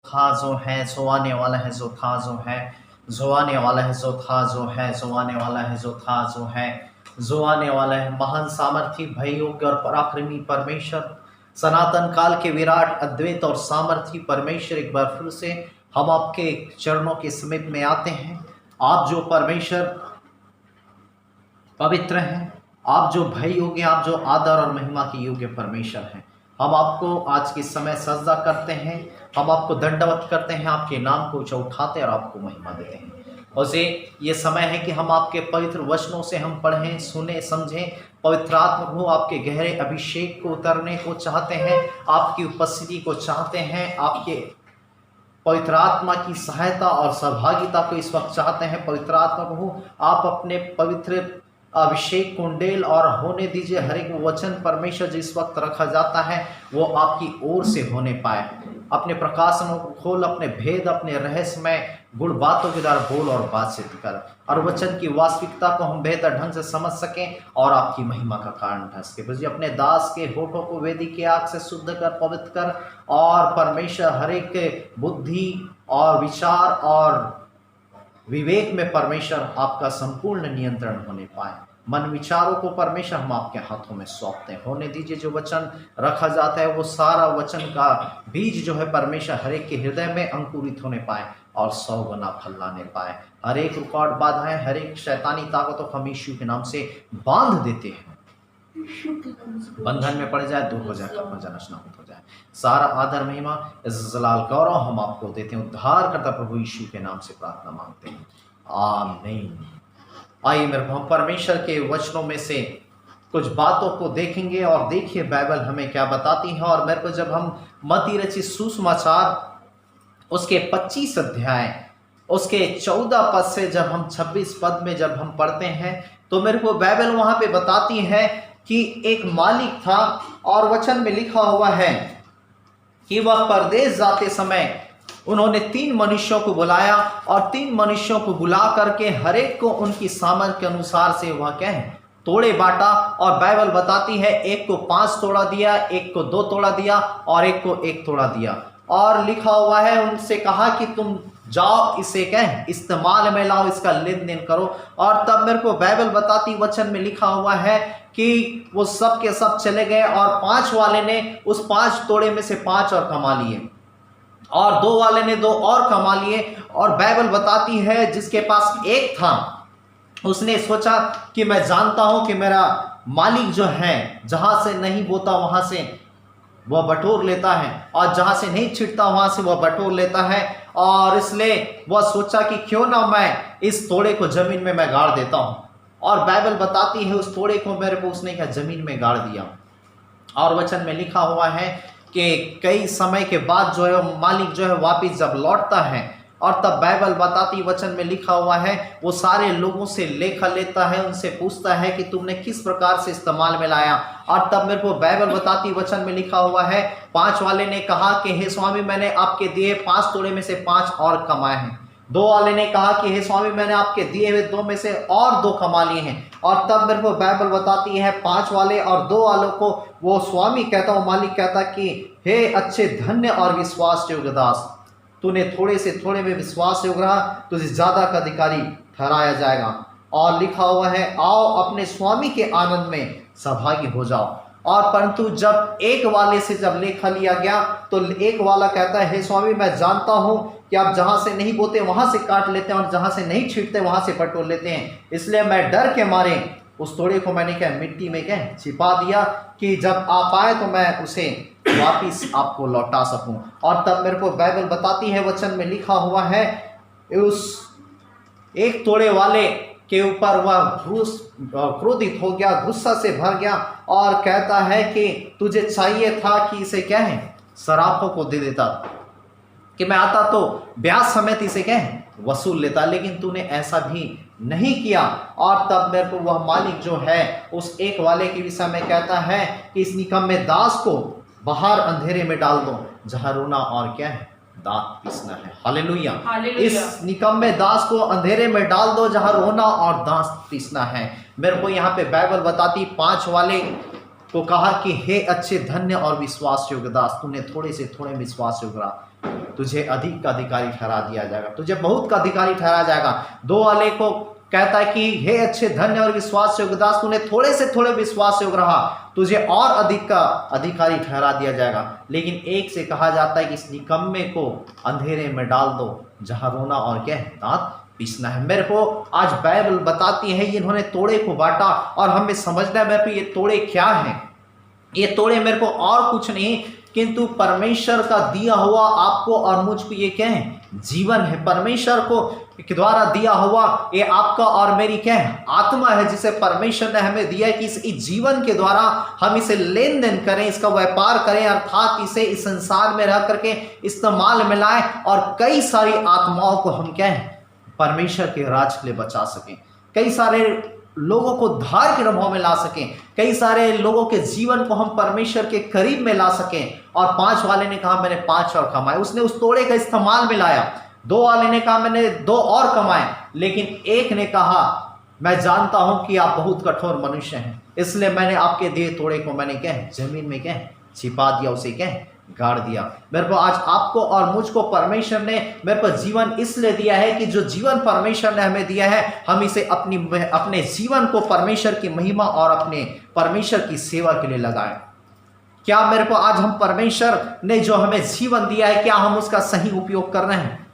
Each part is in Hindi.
था जो है जो आने वाला है, जो था जो है जो आने वाला है, जो था जो है जो आने वाला है, जो था जो है जो आने वाला है। महान सामर्थी भय योग्य और पराक्रमी परमेश्वर, सनातन काल के विराट अद्वैत और सामर्थी परमेश्वर, एक बार फिर से हम आपके चरणों के समीप में आते हैं। आप जो परमेश्वर पवित्र हैं, आप जो भय योग्य, आप जो आदर और महिमा के योग्य परमेश्वर हैं, हम आपको आज के समय सजदा करते हैं, हम आपको दंडवत करते हैं, आपके नाम को ऊंचा उठाते हैं और आपको महिमा देते हैं। और ये समय है कि हम आपके पवित्र वचनों से हम पढ़ें, सुने, समझें। पवित्र आत्मा प्रभु आपके गहरे अभिषेक को उतरने को चाहते हैं, आपकी उपस्थिति को चाहते हैं, आपके पवित्र आत्मा की सहायता और सहभागिता को इस वक्त चाहते हैं। पवित्र आत्मा प्रभु आप अपने पवित्र अभिषेक कुंडेल और होने दीजिए। हर एक वचन परमेश्वर जिस वक्त रखा जाता है वो आपकी ओर से होने पाए। अपने प्रकाशनों को खोल, अपने भेद, अपने रहस्यमय गुण बातों के द्वारा बोल और बातचीत कर, और वचन की वास्तविकता को हम बेहतर ढंग से समझ सकें और आपकी महिमा का कारण ठहर सके। बस अपने दास के होठों को वेदी की आग से शुद्ध कर, पवित्र कर, और परमेश्वर हर एक बुद्धि और विचार और विवेक में परमेश्वर आपका संपूर्ण नियंत्रण होने पाए। मन विचारों को परमेश्वर हम आपके हाथों में सौंपते हैं। होने दीजिए जो वचन रखा जाता है वो सारा वचन का बीज जो है परमेश्वर हर एक के हृदय में अंकुरित होने पाए और 100 गुना फल लाने पाए। हर एक रुकावट, बाधाएं, हर एक शैतानी ताकतों को हम यीशु के नाम से बांध देते हैं। बंधन में पड़ जाए, दूर हो जाए, खत्म हो जाए, नष्ट हो जाए। सारा आदर, महिमा, जलाल, गौरव हम आपको देते हैं। उद्धार करता प्रभु यीशु के नाम से प्रार्थना मांगते हैं, आमीन। आइए मेरे हम परमेश्वर के वचनों में से कुछ बातों को देखेंगे और देखिए बाइबल हमें क्या बताती है। और मेरे को जब हम मत्ती रचित सुसमाचार उसके 25 अध्याय उसके 14 पद से जब हम 26 पद में जब हम पढ़ते हैं तो मेरे को बाइबल वहां पे बताती है कि एक मालिक था और वचन में लिखा हुआ है कि वह परदेश जाते समय उन्होंने 3 मनुष्यों को बुलाया और 3 मनुष्यों को बुला करके हर एक को उनकी सामर्थ्य के अनुसार से वह क्या है तोड़े बांटा। और बाइबल बताती है एक को 5 तोड़ा दिया, एक को 2 तोड़ा दिया और एक को 1 तोड़ा दिया। और लिखा हुआ है उनसे कहा कि तुम जाओ इसे क्या है इस्तेमाल में लाओ, इसका लेन देन करो। और तब मेरे को बाइबल बताती वचन में लिखा हुआ है कि वो सब के सब चले गए और 5 वाले ने उस 5 तोड़े में से 5 और कमा लिए और 2 वाले ने 2 और कमा लिए। और बाइबल बताती है जिसके पास 1 था उसने सोचा कि मैं जानता हूं कि मेरा मालिक जो है जहां से नहीं बोता वहां से वह बटोर लेता है और जहां से नहीं छिटता वहां से वह बटोर लेता है। और इसलिए वह सोचा कि क्यों ना मैं इस तोड़े को जमीन में मैं गाड़ देता हूं। और बाइबल बताती है उस तोड़े को मेरे को उसने क्या जमीन में गाड़ दिया। और वचन में लिखा हुआ है कि कई समय के बाद जो है मालिक जो है वापिस जब लौटता है और तब बाइबल बताती वचन में लिखा हुआ है वो सारे लोगों से लेखा लेता है, उनसे पूछता है कि तुमने किस प्रकार से इस्तेमाल में लाया। और तब मेरे को बाइबल बताती वचन में लिखा हुआ है 5 वाले ने कहा कि हे स्वामी मैंने आपके दिए 5 तोड़े में से 5 और कमाए हैं। 2 वाले ने कहा कि हे स्वामी मैंने आपके दिए हुए 2 में से और 2 कमा लिए हैं। और तब मेरे को बाइबल बताती है 5 वाले और 2 वालों को वो स्वामी कहता, वो मालिक कहता कि हे अच्छे धन्य और विश्वास योग्य दास, तूने थोड़े से थोड़े में विश्वास योग्य रहा, तुझे ज्यादा का अधिकारी ठहराया जाएगा। और लिखा हुआ है आओ अपने स्वामी के आनंद में सहभागी हो जाओ। और परंतु जब 1 वाले से जब लेखा लिया गया तो 1 वाला कहता है हे स्वामी मैं जानता हूं कि आप जहां से नहीं बोते वहां से काट लेते हैं और जहां से नहीं छींटते वहां से बटोर लेते हैं, इसलिए मैं डर के मारे उस तोड़े को मैंने क्या मिट्टी में क्या छिपा दिया कि जब आप आए तो मैं उसे वापिस आपको लौटा सकूं। और तब मेरे को बाइबल बताती है वचन में लिखा हुआ है उस 1 तोड़े वाले के ऊपर वह क्रोधित हो गया, गुस्सा से भर गया और कहता है कि तुझे चाहिए था कि इसे क्या है सराफों को दे देता, कि मैं आता तो ब्याज समेत इसे क्या है वसूल लेता, लेकिन तूने ऐसा भी नहीं किया। और तब मेरे को वह मालिक जो है उस 1 वाले के विषय में कहता है कि इस निकम्मे दास को बाहर अंधेरे में डाल दो जहां रोना और क्या है दांत पीसना है। हालेलुया। इस निकम्मे दास को अंधेरे में डाल दो जहां रोना और दांत पीसना है। मेरे को यहाँ पे बाइबल बताती 5 वाले को कहा कि हे अच्छे धन्य और विश्वास योग्य दास, तूने थोड़े से थोड़े विश्वास योग्य रहा, तुझे अधिक का अधिकारी ठहरा दिया जाएगा, तुझे बहुत का अधिकारी ठहरा जाएगा। 2 वाले को कहता है कि हे अच्छे धन्य और विश्वास योग्य दास, तूने थोड़े से थोड़े विश्वास योग्य रहा, तुझे और अधिक का अधिकारी ठहरा दिया जाएगा। लेकिन 1 से कहा जाता है कि इस निकम्मे को अंधेरे में डाल दो जहां रोना और क्या है, दांत पीसना है। मेरे को आज बाइबल बताती है इन्होंने तोड़े को बांटा, और हमें समझना है मेरे को ये तोड़े क्या है। ये तोड़े मेरे को और कुछ नहीं किंतु परमेश्वर का दिया हुआ आपको और मुझको ये क्या है, जीवन है। परमेश्वर को के द्वारा दिया हुआ ये आपका और मेरी क्या है, आत्मा है, जिसे परमेश्वर ने हमें दिया है कि इस जीवन के द्वारा हम इसे लेन देन करें, इसका व्यापार करें, अर्थात इसे इस संसार में रह करके इस्तेमाल में लाएं और कई सारी आत्माओं को हम क्या है, परमेश्वर के राज के लिए बचा सकें, कई सारे लोगों को उद्धार के अनुभव में ला सकें, कई सारे लोगों के जीवन को हम परमेश्वर के करीब में ला सकें। और 5 वाले ने कहा मैंने 5 और कमाए, उसने उस तोड़े का इस्तेमाल में लाया। 2 वाले ने कहा मैंने 2 और कमाए, लेकिन 1 ने कहा मैं जानता हूं कि आप बहुत कठोर मनुष्य हैं, इसलिए मैंने आपके दिए तोड़े को मैंने क्या है, जमीन में क्या है, छिपा दिया, उसे क्या है, गाड़ दिया। मेरे को आज आपको और मुझको परमेश्वर ने मेरे को जीवन इसलिए दिया है कि जो जीवन परमेश्वर ने हमें दिया है, हम इसे अपने जीवन को परमेश्वर की महिमा और अपने परमेश्वर की सेवा के लिए लगाएं। क्या मेरे को आज हम परमेश्वर ने जो हमें जीवन दिया है, क्या हम उसका सही उपयोग कर रहे हैं?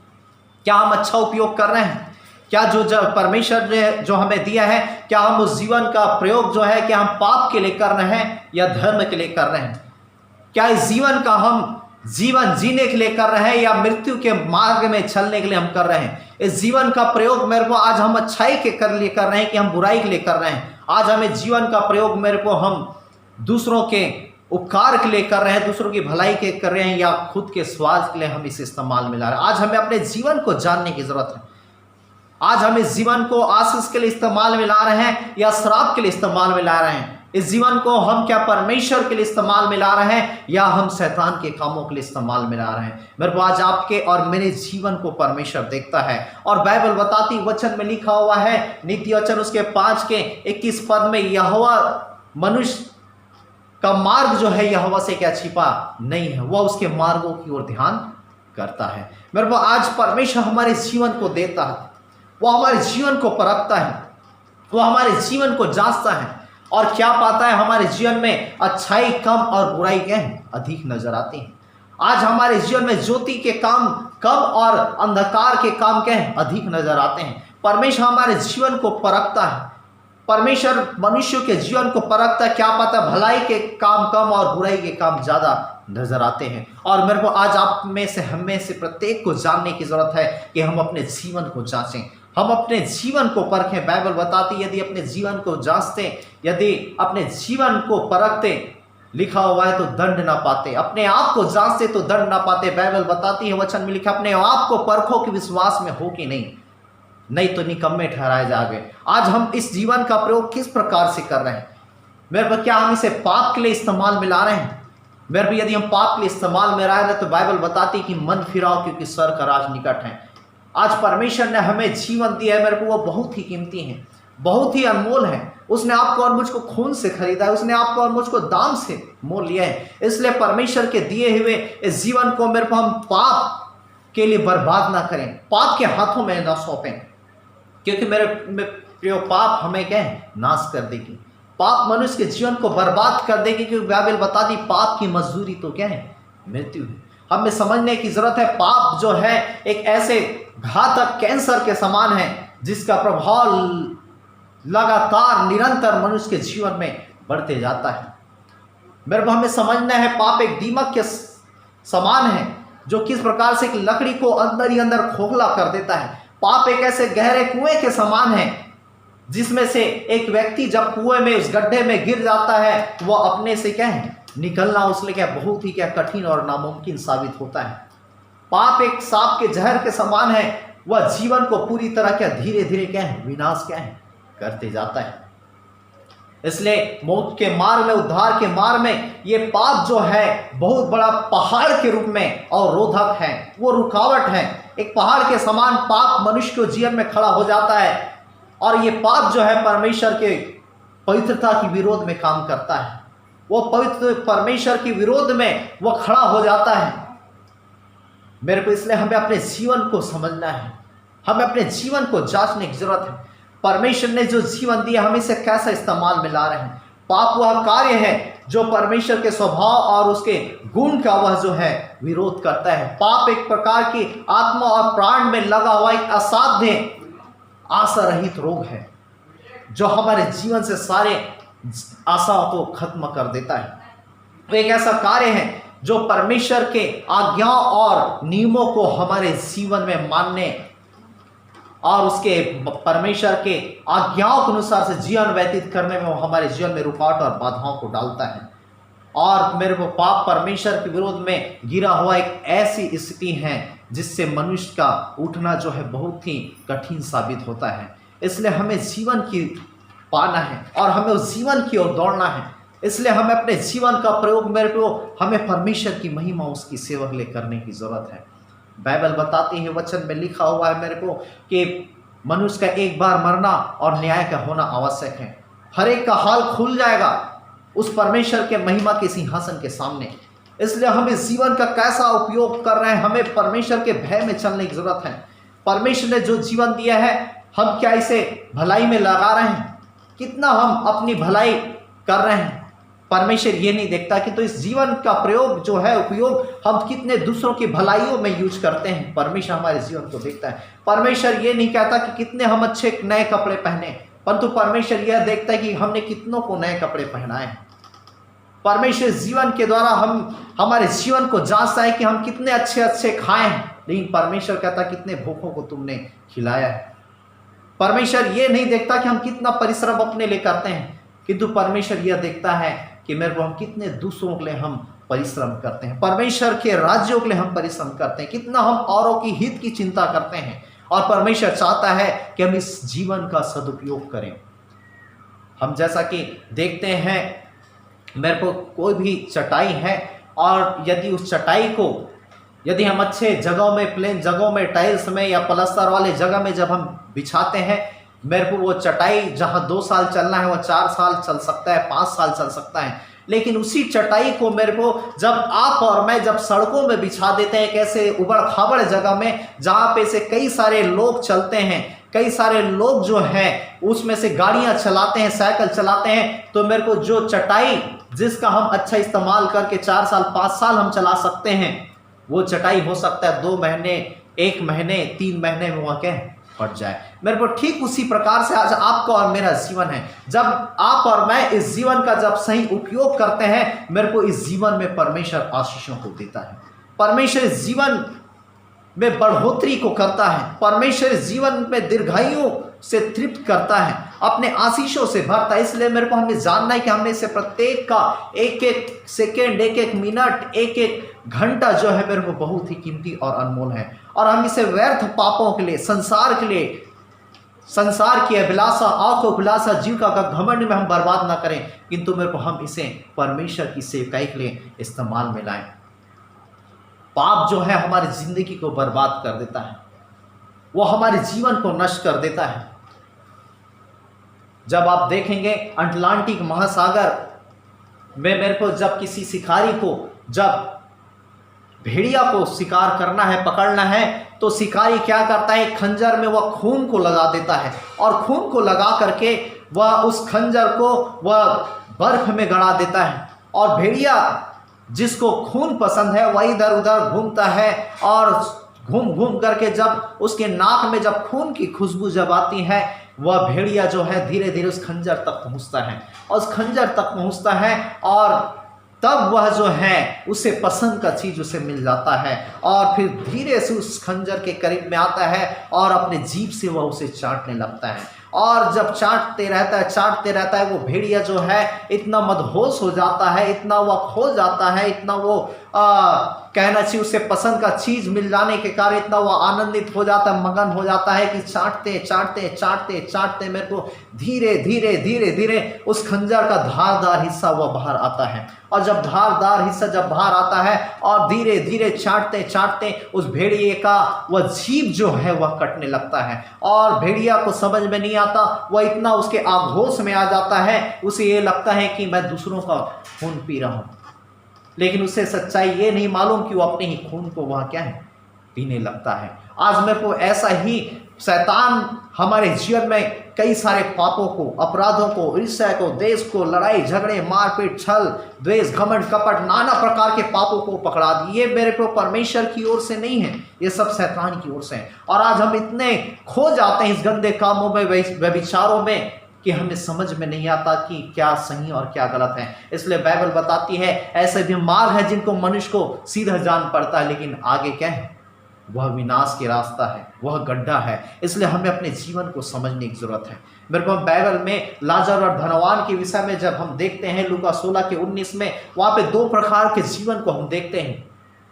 क्या हम अच्छा उपयोग कर रहे हैं? क्या जो परमेश्वर ने जो हमें दिया है, क्या हम उस जीवन का प्रयोग जो है, क्या हम पाप के लिए कर रहे हैं या धर्म के लिए कर रहे हैं? क्या इस जीवन का हम जीवन जीने के लिए कर रहे हैं या मृत्यु के मार्ग में चलने के लिए हम कर रहे हैं? इस जीवन का प्रयोग मेरे को आज हम अच्छाई के लिए कर रहे हैं कि हम बुराई के लिए कर रहे हैं? आज हमें जीवन का प्रयोग मेरे को हम दूसरों के उपकार के लिए कर रहे हैं, दूसरों की भलाई के कर रहे हैं, या खुद के स्वार्थ के लिए हम इसे इस्तेमाल में ला रहे हैं? आज हमें अपने जीवन को जानने की जरूरत है। आज हम इस जीवन को आशीष के लिए इस्तेमाल में ला रहे हैं या श्राप के लिए इस्तेमाल में ला रहे हैं? इस जीवन को हम क्या परमेश्वर के लिए इस्तेमाल में ला रहे हैं या हम शैतान के कामों के लिए इस्तेमाल में ला रहे हैं? मेरे को आज आपके और मेरे जीवन को परमेश्वर देखता है, और बाइबल बताती वचन में लिखा हुआ है, नीति वचन उसके 5 के 21 पद में, यहोवा मनुष्य का मार्ग जो है यहोवा से क्या छिपा नहीं है, वह उसके मार्गों की ओर ध्यान करता है। मेरे को आज परमेश्वर हमारे जीवन को देता है, वह हमारे जीवन को परखता है, वह हमारे जीवन को जांचता है, और क्या पाता है, हमारे जीवन में अच्छाई कम और बुराई क्या है, अधिक नजर आती है। आज हमारे जीवन में ज्योति के काम कम और अंधकार के काम क्या है, अधिक नजर आते हैं। परमेश्वर हमारे जीवन को परखता है, परमेश्वर मनुष्य के जीवन को परखता है, क्या पाता है, भलाई के काम कम और बुराई के काम ज्यादा नजर आते हैं। और मेरे को आज आप में से हम में से प्रत्येक को जानने की जरूरत है कि हम अपने जीवन को जांचें, हम अपने जीवन को परखें। बाइबल बताती यदि अपने जीवन को जांचते, यदि अपने जीवन को परखते, लिखा हुआ है तो दंड ना पाते, अपने आप को जांचते तो दंड ना पाते। बाइबल बताती है वचन में लिखा, अपने आप को परखो कि विश्वास में हो कि नहीं तो निकम्मे ठहराए जाओगे। आज हम इस जीवन का प्रयोग किस प्रकार से कर रहे हैं? मेरे पर क्या हम इसे पाप के लिए इस्तेमाल में ला रहे हैं? मेरे पर यदि हम पाप के लिए इस्तेमाल में ला रहे हैं तो बाइबल बताती कि मन फिराओ क्योंकि स्वर्ग का राज निकट है। आज परमेश्वर ने हमें जीवन दिया है, मेरे को वो बहुत ही कीमती है, बहुत ही अनमोल है। उसने आपको और मुझको खून से खरीदा है, उसने आपको और मुझको दाम से मोल लिया है। इसलिए परमेश्वर के दिए हुए इस जीवन को मेरे को हम पाप के लिए बर्बाद ना करें, पाप के हाथों में ना सौंपें, क्योंकि मेरे प्रियो पाप हमें क्या है, नाश कर देगी। पाप मनुष्य के जीवन को बर्बाद कर देगी, क्योंकि बाइबल बता दी पाप की मजदूरी तो क्या है, मृत्यु है। हमें समझने की जरूरत है, पाप जो है एक ऐसे घातक कैंसर के समान है जिसका प्रभाव लगातार निरंतर मनुष्य के जीवन में बढ़ते जाता है। मेरे को हमें समझना है, पाप एक दीमक के समान है जो किस प्रकार से एक लकड़ी को अंदर ही अंदर खोखला कर देता है। पाप एक ऐसे गहरे कुएं के समान है जिसमें से एक व्यक्ति जब कुएं में उस गड्ढे में गिर जाता है वह अपने से क्या है, निकलना उसके क्या बहुत ही क्या कठिन और नामुमकिन साबित होता है। पाप एक सांप के जहर के समान है, वह जीवन को पूरी तरह क्या धीरे धीरे क्या है, विनाश क्या है, करते जाता है। इसलिए मौत के मार्ग में, उद्धार के मार्ग में ये पाप जो है बहुत बड़ा पहाड़ के रूप में और रोधक है, वो रुकावट है। एक पहाड़ के समान पाप मनुष्य के जीवन में खड़ा हो जाता है, और ये पाप जो है परमेश्वर के पवित्रता के विरोध में काम करता है, वो पवित्र परमेश्वर के विरोध में वो खड़ा हो जाता है मेरे को। इसलिए हमें अपने जीवन को समझना है, हमें अपने जीवन को जांचने की जरूरत है। परमेश्वर ने जो जीवन दिया हम इसे कैसा इस्तेमाल में ला रहे हैं। पाप वह कार्य है जो परमेश्वर के स्वभाव और उसके गुण का वह जो है विरोध करता है। पाप एक प्रकार की आत्मा और प्राण में लगा हुआ एक असाध्य आशा रहित रोग है जो हमारे जीवन से सारे आशाओं को खत्म कर देता है। तो एक ऐसा कार्य है जो परमेश्वर के आज्ञाओं और नियमों को हमारे जीवन में मानने और उसके परमेश्वर के आज्ञाओं के अनुसार से जीवन व्यतीत करने में वो हमारे जीवन में रुकावट और बाधाओं को डालता है। और मेरे को पाप परमेश्वर के विरोध में गिरा हुआ एक ऐसी स्थिति है जिससे मनुष्य का उठना जो है बहुत ही कठिन साबित होता है। इसलिए हमें जीवन की पाना है और हमें उस जीवन की ओर दौड़ना है। इसलिए हमें अपने जीवन का प्रयोग मेरे को हमें परमेश्वर की महिमा उसकी सेवा के लिए करने की जरूरत है। बाइबल बताती है, वचन में लिखा हुआ है मेरे को कि मनुष्य का एक बार मरना और न्याय का होना आवश्यक है। हर एक का हाल खुल जाएगा उस परमेश्वर के महिमा के सिंहासन के सामने। इसलिए हम इस जीवन का कैसा उपयोग कर रहे हैं, हमें परमेश्वर के भय में चलने की जरूरत है। परमेश्वर ने जो जीवन दिया है हम क्या इसे भलाई में लगा रहे हैं, कितना हम अपनी भलाई कर रहे हैं। परमेश्वर ये नहीं देखता कि तो इस जीवन का प्रयोग जो है उपयोग हम कितने दूसरों की भलाइयों में यूज करते हैं। परमेश्वर हमारे जीवन को देखता है। परमेश्वर ये नहीं कहता कि कितने हम अच्छे नए कपड़े पहने, परंतु परमेश्वर यह देखता है कि हमने कितनों को नए कपड़े पहनाए हैं। परमेश्वर जीवन के द्वारा हमारे जीवन को जांचता है कि हम कितने अच्छे अच्छे खाए हैं, लेकिन परमेश्वर कहता कितने भूखों को तुमने खिलाया है। परमेश्वर ये नहीं देखता कि हम कितना परिश्रम अपने लिए करते हैं, किंतु परमेश्वर यह देखता है कि मेरे को हम कितने दूसरों के लिए हम परिश्रम करते हैं, परमेश्वर के राज्यों के लिए हम परिश्रम करते हैं, कितना हम औरों की हित की चिंता करते हैं। और परमेश्वर चाहता है कि हम इस जीवन का सदुपयोग करें। हम जैसा कि देखते हैं मेरे को कोई भी चटाई है और यदि उस चटाई को यदि हम अच्छे जगहों में, प्लेन जगहों में, टाइल्स में या प्लास्टर वाले जगह में जब हम बिछाते हैं, मेरे को वो चटाई जहाँ 2 साल चलना है वो 4 साल चल सकता है, 5 साल चल सकता है। लेकिन उसी चटाई को मेरे को जब आप और मैं जब सड़कों में बिछा देते हैं, कैसे उबड़ खाबड़ जगह में जहाँ पे से कई सारे लोग चलते हैं, कई सारे लोग जो हैं उसमें से गाड़ियाँ चलाते हैं, साइकिल चलाते हैं, तो मेरे को जो चटाई जिसका हम अच्छा इस्तेमाल करके 4 साल 5 साल हम चला सकते हैं, वो चटाई हो सकता है 2 महीने, 1 महीने, 3 महीने में वह क्या फट जाए। मेरे को ठीक उसी प्रकार से आज आपका और मेरा जीवन है। जब आप और मैं इस जीवन का जब सही उपयोग करते हैं, मेरे को इस जीवन में परमेश्वर आशीषों को देता है। परमेश्वर इस जीवन में बढ़ोतरी को करता है। परमेश्वर इस जीवन में दीर्घायु से तृप्त करता है, अपने आशीषों से भरता है। इसलिए मेरे को हमें जानना है कि हमने इसे प्रत्येक का एक एक सेकेंड, एक एक मिनट, एक एक घंटा जो है मेरे को बहुत ही कीमती और अनमोल है। और हम इसे व्यर्थ पापों के लिए, संसार के लिए, संसार की अभिलाषा, आंखों की अभिलाषा, जीविका का घमंड में हम बर्बाद ना करें, किंतु मेरे को हम इसे परमेश्वर की सेवकाई के लिए इस्तेमाल में लाएं। पाप जो है हमारी जिंदगी को बर्बाद कर देता है, वो हमारे जीवन को नष्ट कर देता है। जब आप देखेंगे अटलांटिक महासागर में मेरे को जब किसी शिकारी को जब भेड़िया को शिकार करना है, पकड़ना है, तो शिकारी क्या करता है, खंजर में वह खून को लगा देता है और खून को लगा करके वह उस खंजर को वह बर्फ में गड़ा देता है। और भेड़िया जिसको खून पसंद है वह इधर उधर घूमता है और घूम घूम करके जब उसके नाक में जब खून की खुशबू जब आती है, वह भेड़िया जो है धीरे धीरे उस खंजर तक पहुंचता है और उस खंजर तक पहुंचता है और तब वह जो है उसे पसंद का चीज उसे मिल जाता है और फिर धीरे से उस खंजर के करीब में आता है और अपने जीभ से वह उसे चाटने लगता है। और जब चाटते रहता है वो भेड़िया जो है इतना मदहोश हो जाता है, इतना वह खो जाता है, इतना वो कहना चाहिए उसे पसंद का चीज मिल जाने के कारण इतना वो आनंदित हो जाता है, मगन हो जाता है कि चाटते चाटते चाटते चाटते मेरे को धीरे धीरे धीरे धीरे उस खंजर का धारदार हिस्सा वह बाहर आता है। और जब धारदार हिस्सा जब बाहर आता है और धीरे धीरे चाटते चाटते उस भेड़िए का वह जीभ जो है वह कटने लगता है और भेड़िया को समझ में नहीं आता, वह इतना उसके आक्रोश में आ जाता है, उसे ये लगता है कि मैं दूसरों का खून पी रहा हूं, लेकिन उसे सच्चाई ये नहीं मालूम कि वो अपने ही खून को वह क्या है, पीने लगता है। आज मेरे को ऐसा ही शैतान हमारे जीवन में कई सारे पापों को, अपराधों को, ईर्ष्या को, देश को, लड़ाई झगड़े, मारपीट, छल, द्वेष, घमंड, कपट, नाना प्रकार के पापों को पकड़ा दिए। मेरे को परमेश्वर की ओर से नहीं है, ये सब शैतान की ओर से है। और आज हम इतने खो जाते हैं इस गंदे कामों में, व्यभिचारों में, कि हमें समझ में नहीं आता कि क्या सही और क्या गलत है। इसलिए बाइबल बताती है ऐसे भी मार्ग है जिनको मनुष्य को सीधा जान पड़ता है, लेकिन आगे क्या है, वह विनाश के रास्ता है, वह गड्ढा है। इसलिए हमें अपने जीवन को समझने की जरूरत है। मेरे को बाइबल में लाजर और धनवान के विषय में जब हम देखते हैं लूका 16:19 में, वहां पे दो प्रकार के जीवन को हम देखते हैं।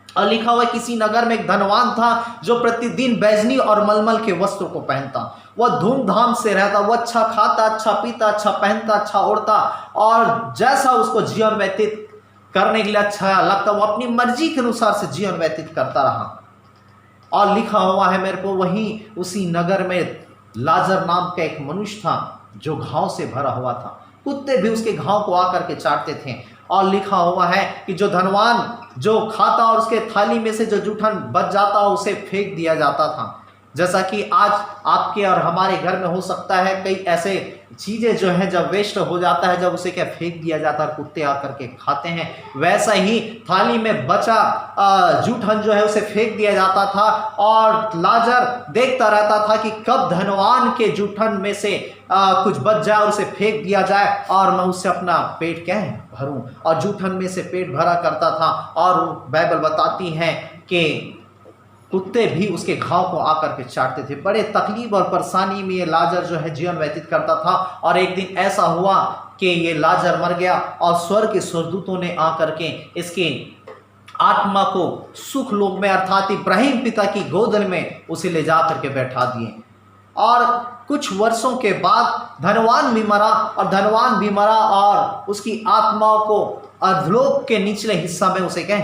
और लिखा हुआ किसी नगर में एक धनवान था जो प्रतिदिन बैजनी और मलमल के वस्त्रों को पहनता। वह धूमधाम से रहता, वह अच्छा खाता, अच्छा पीता, अच्छा पहनता, अच्छा ओढ़ता, और जैसा उसको जीवन व्यतीत करने के लिए अच्छा लगता वो अपनी मर्जी के अनुसार से जीवन व्यतीत करता रहा। और लिखा हुआ है मेरे को वहीं उसी नगर में लाजर नाम का एक मनुष्य था जो घाव से भरा हुआ था, कुत्ते भी उसके घाव को आकर के चाटते थे। और लिखा हुआ है कि जो धनवान जो खाता और उसके थाली में से जो जूठन बच जाता उसे फेंक दिया जाता था। जैसा कि आज आपके और हमारे घर में हो सकता है कई ऐसे चीजें जो है जब वेस्ट हो जाता है, जब उसे क्या फेंक दिया जाता है, कुत्ते आकर के खाते हैं, वैसा ही थाली में बचा जूठन जो है उसे फेंक दिया जाता था। और लाजर देखता रहता था कि कब धनवान के जूठन में से कुछ बच जाए और उसे फेंक दिया जाए और मैं उससे अपना पेट क्या है भरूं। और जूठन में से पेट भरा करता था। और बाइबल बताती है कि कुत्ते भी उसके घाव को आकर के चाटते थे। बड़े तकलीफ और परेशानी में ये लाजर जो है जीवन व्यतीत करता था। और एक दिन ऐसा हुआ कि ये लाजर मर गया और स्वर्ग के स्वर्गदूतों ने आकर के इसके आत्मा को सुख लोक में अर्थात इब्राहिम पिता की गोद में उसे ले जा करके बैठा दिए। और कुछ वर्षों के बाद धनवान भी मरा, और धनवान भी मरा और उसकी आत्मा को अधोलोक के निचले हिस्सा में उसे क्या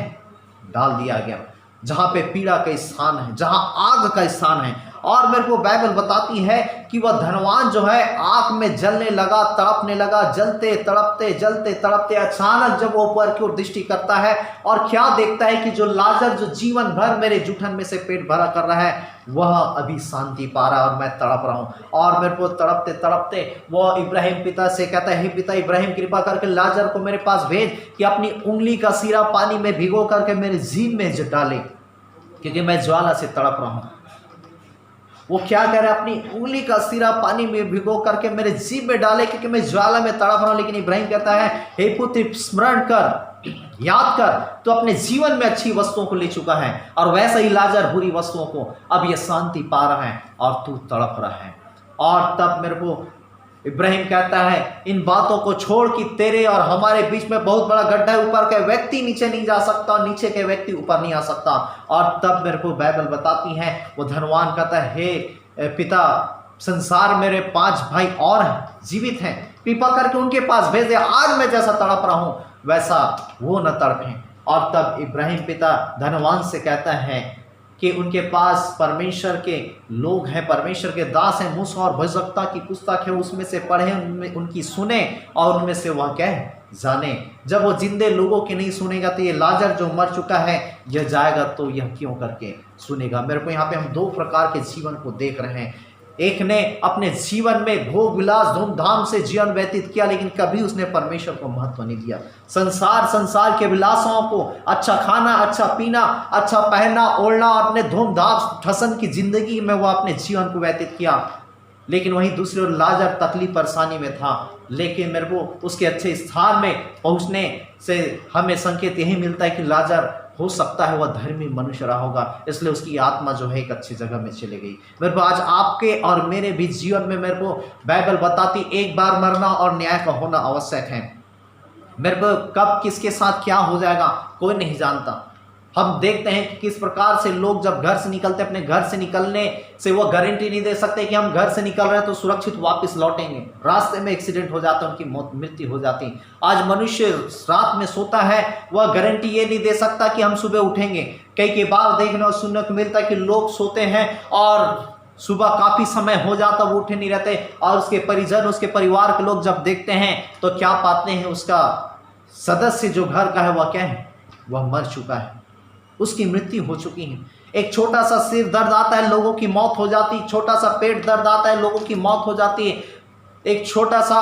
डाल दिया गया, जहां पे पीड़ा का स्थान है, जहां आग का स्थान है। और मेरे को बाइबल बताती है कि वह धनवान जो है आग में जलने लगा, तड़पने लगा, जलते तड़पते अचानक जब वो ऊपर की ओर दृष्टि करता है और क्या देखता है कि जो लाजर जो जीवन भर मेरे जूठन में से पेट भरा कर रहा है वह अभी शांति पा रहा है और मैं तड़प रहा हूँ। और मेरे को तड़पते तड़पते वो इब्राहिम पिता से कहता है, हे पिता इब्राहिम कृपा करके लाजर को मेरे पास भेज कि अपनी उंगली का सिरा पानी में भिगो करके मेरे जीभ में डाले, क्योंकि मैं ज्वाला से तड़प रहा हूँ। वो क्या कह रहा है, अपनी उंगली का सिरा पानी में भिगो करके मेरे जीभ में डाले क्योंकि मैं ज्वाला में तड़प रहा हूं। लेकिन इब्राहिम कहता है, हे पुत्र स्मरण कर, याद कर, तो अपने जीवन में अच्छी वस्तुओं को ले चुका है और वैसा ही लाजर बुरी वस्तुओं को अब ये शांति पा रहा है और तू तड़प रहा है। और तब मेरे को इब्राहिम कहता है, इन बातों को छोड़ कि तेरे और हमारे बीच में बहुत बड़ा गड्ढा है, ऊपर का व्यक्ति नीचे नहीं जा सकता और नीचे के व्यक्ति ऊपर नहीं आ सकता। और तब मेरे को बाइबल बताती है वो धनवान कहता है, हे पिता संसार मेरे 5 भाई और हैं, जीवित हैं, कृपा करके उनके पास भेज दे, आज मैं जैसा तड़प रहा हूं वैसा वो न तड़पें। और तब इब्राहिम पिता धनवान से कहता है कि उनके पास परमेश्वर के लोग हैं, परमेश्वर के दास हैं, मूसा और भविष्यवक्ता की पुस्तक है, उसमें से पढ़े, उनमें उनकी सुने और उनमें से वह क्या है जाने। जब वो जिंदे लोगों की नहीं सुनेगा तो ये लाजर जो मर चुका है यह जाएगा तो यह क्यों करके सुनेगा। मेरे को यहाँ पे हम 2 प्रकार के जीवन को देख रहे हैं। एक ने अपने जीवन में भोग विलास धूमधाम से जीवन व्यतीत किया, लेकिन कभी उसने परमेश्वर को महत्व नहीं दिया। संसार के विलासों को, अच्छा खाना, अच्छा पीना, अच्छा पहनना ओढ़ना, अपने धूमधाम ठसन की जिंदगी में वह अपने जीवन को व्यतीत किया। लेकिन वहीं दूसरी ओर लाजर तकलीफ परेशानी में था, लेकिन मेरे को उसके अच्छे स्थान में पहुंचने से हमें संकेत यही मिलता है कि लाजर हो सकता है वह धर्मी मनुष्य रहा होगा, इसलिए उसकी आत्मा जो है एक अच्छी जगह में चली गई। मेरे को आज आपके और मेरे भी जीवन में मेरे को बाइबल बताती एक बार मरना और न्याय का होना आवश्यक है। मेरे को कब किसके साथ क्या हो जाएगा कोई नहीं जानता। हम देखते हैं कि किस प्रकार से लोग जब घर से निकलते हैं, अपने घर से निकलने से वो गारंटी नहीं दे सकते कि हम घर से निकल रहे हैं तो सुरक्षित वापस लौटेंगे। रास्ते में एक्सीडेंट हो जाता है, उनकी मृत्यु हो जाती। आज मनुष्य रात में सोता है, वह गारंटी ये नहीं दे सकता कि हम सुबह उठेंगे। कई बार देखने और सुनने को मिलता है कि लोग सोते हैं और सुबह काफी समय हो जाता, वो उठे नहीं रहते, और उसके परिजन, उसके परिवार के लोग जब देखते हैं तो क्या पाते हैं, उसका सदस्य जो घर का है वह क्या है, वह मर चुका है, उसकी मृत्यु हो चुकी है। एक छोटा सा सिर दर्द आता है, लोगों की मौत हो जाती है। छोटा सा पेट दर्द आता है, लोगों की मौत हो जाती है। एक छोटा सा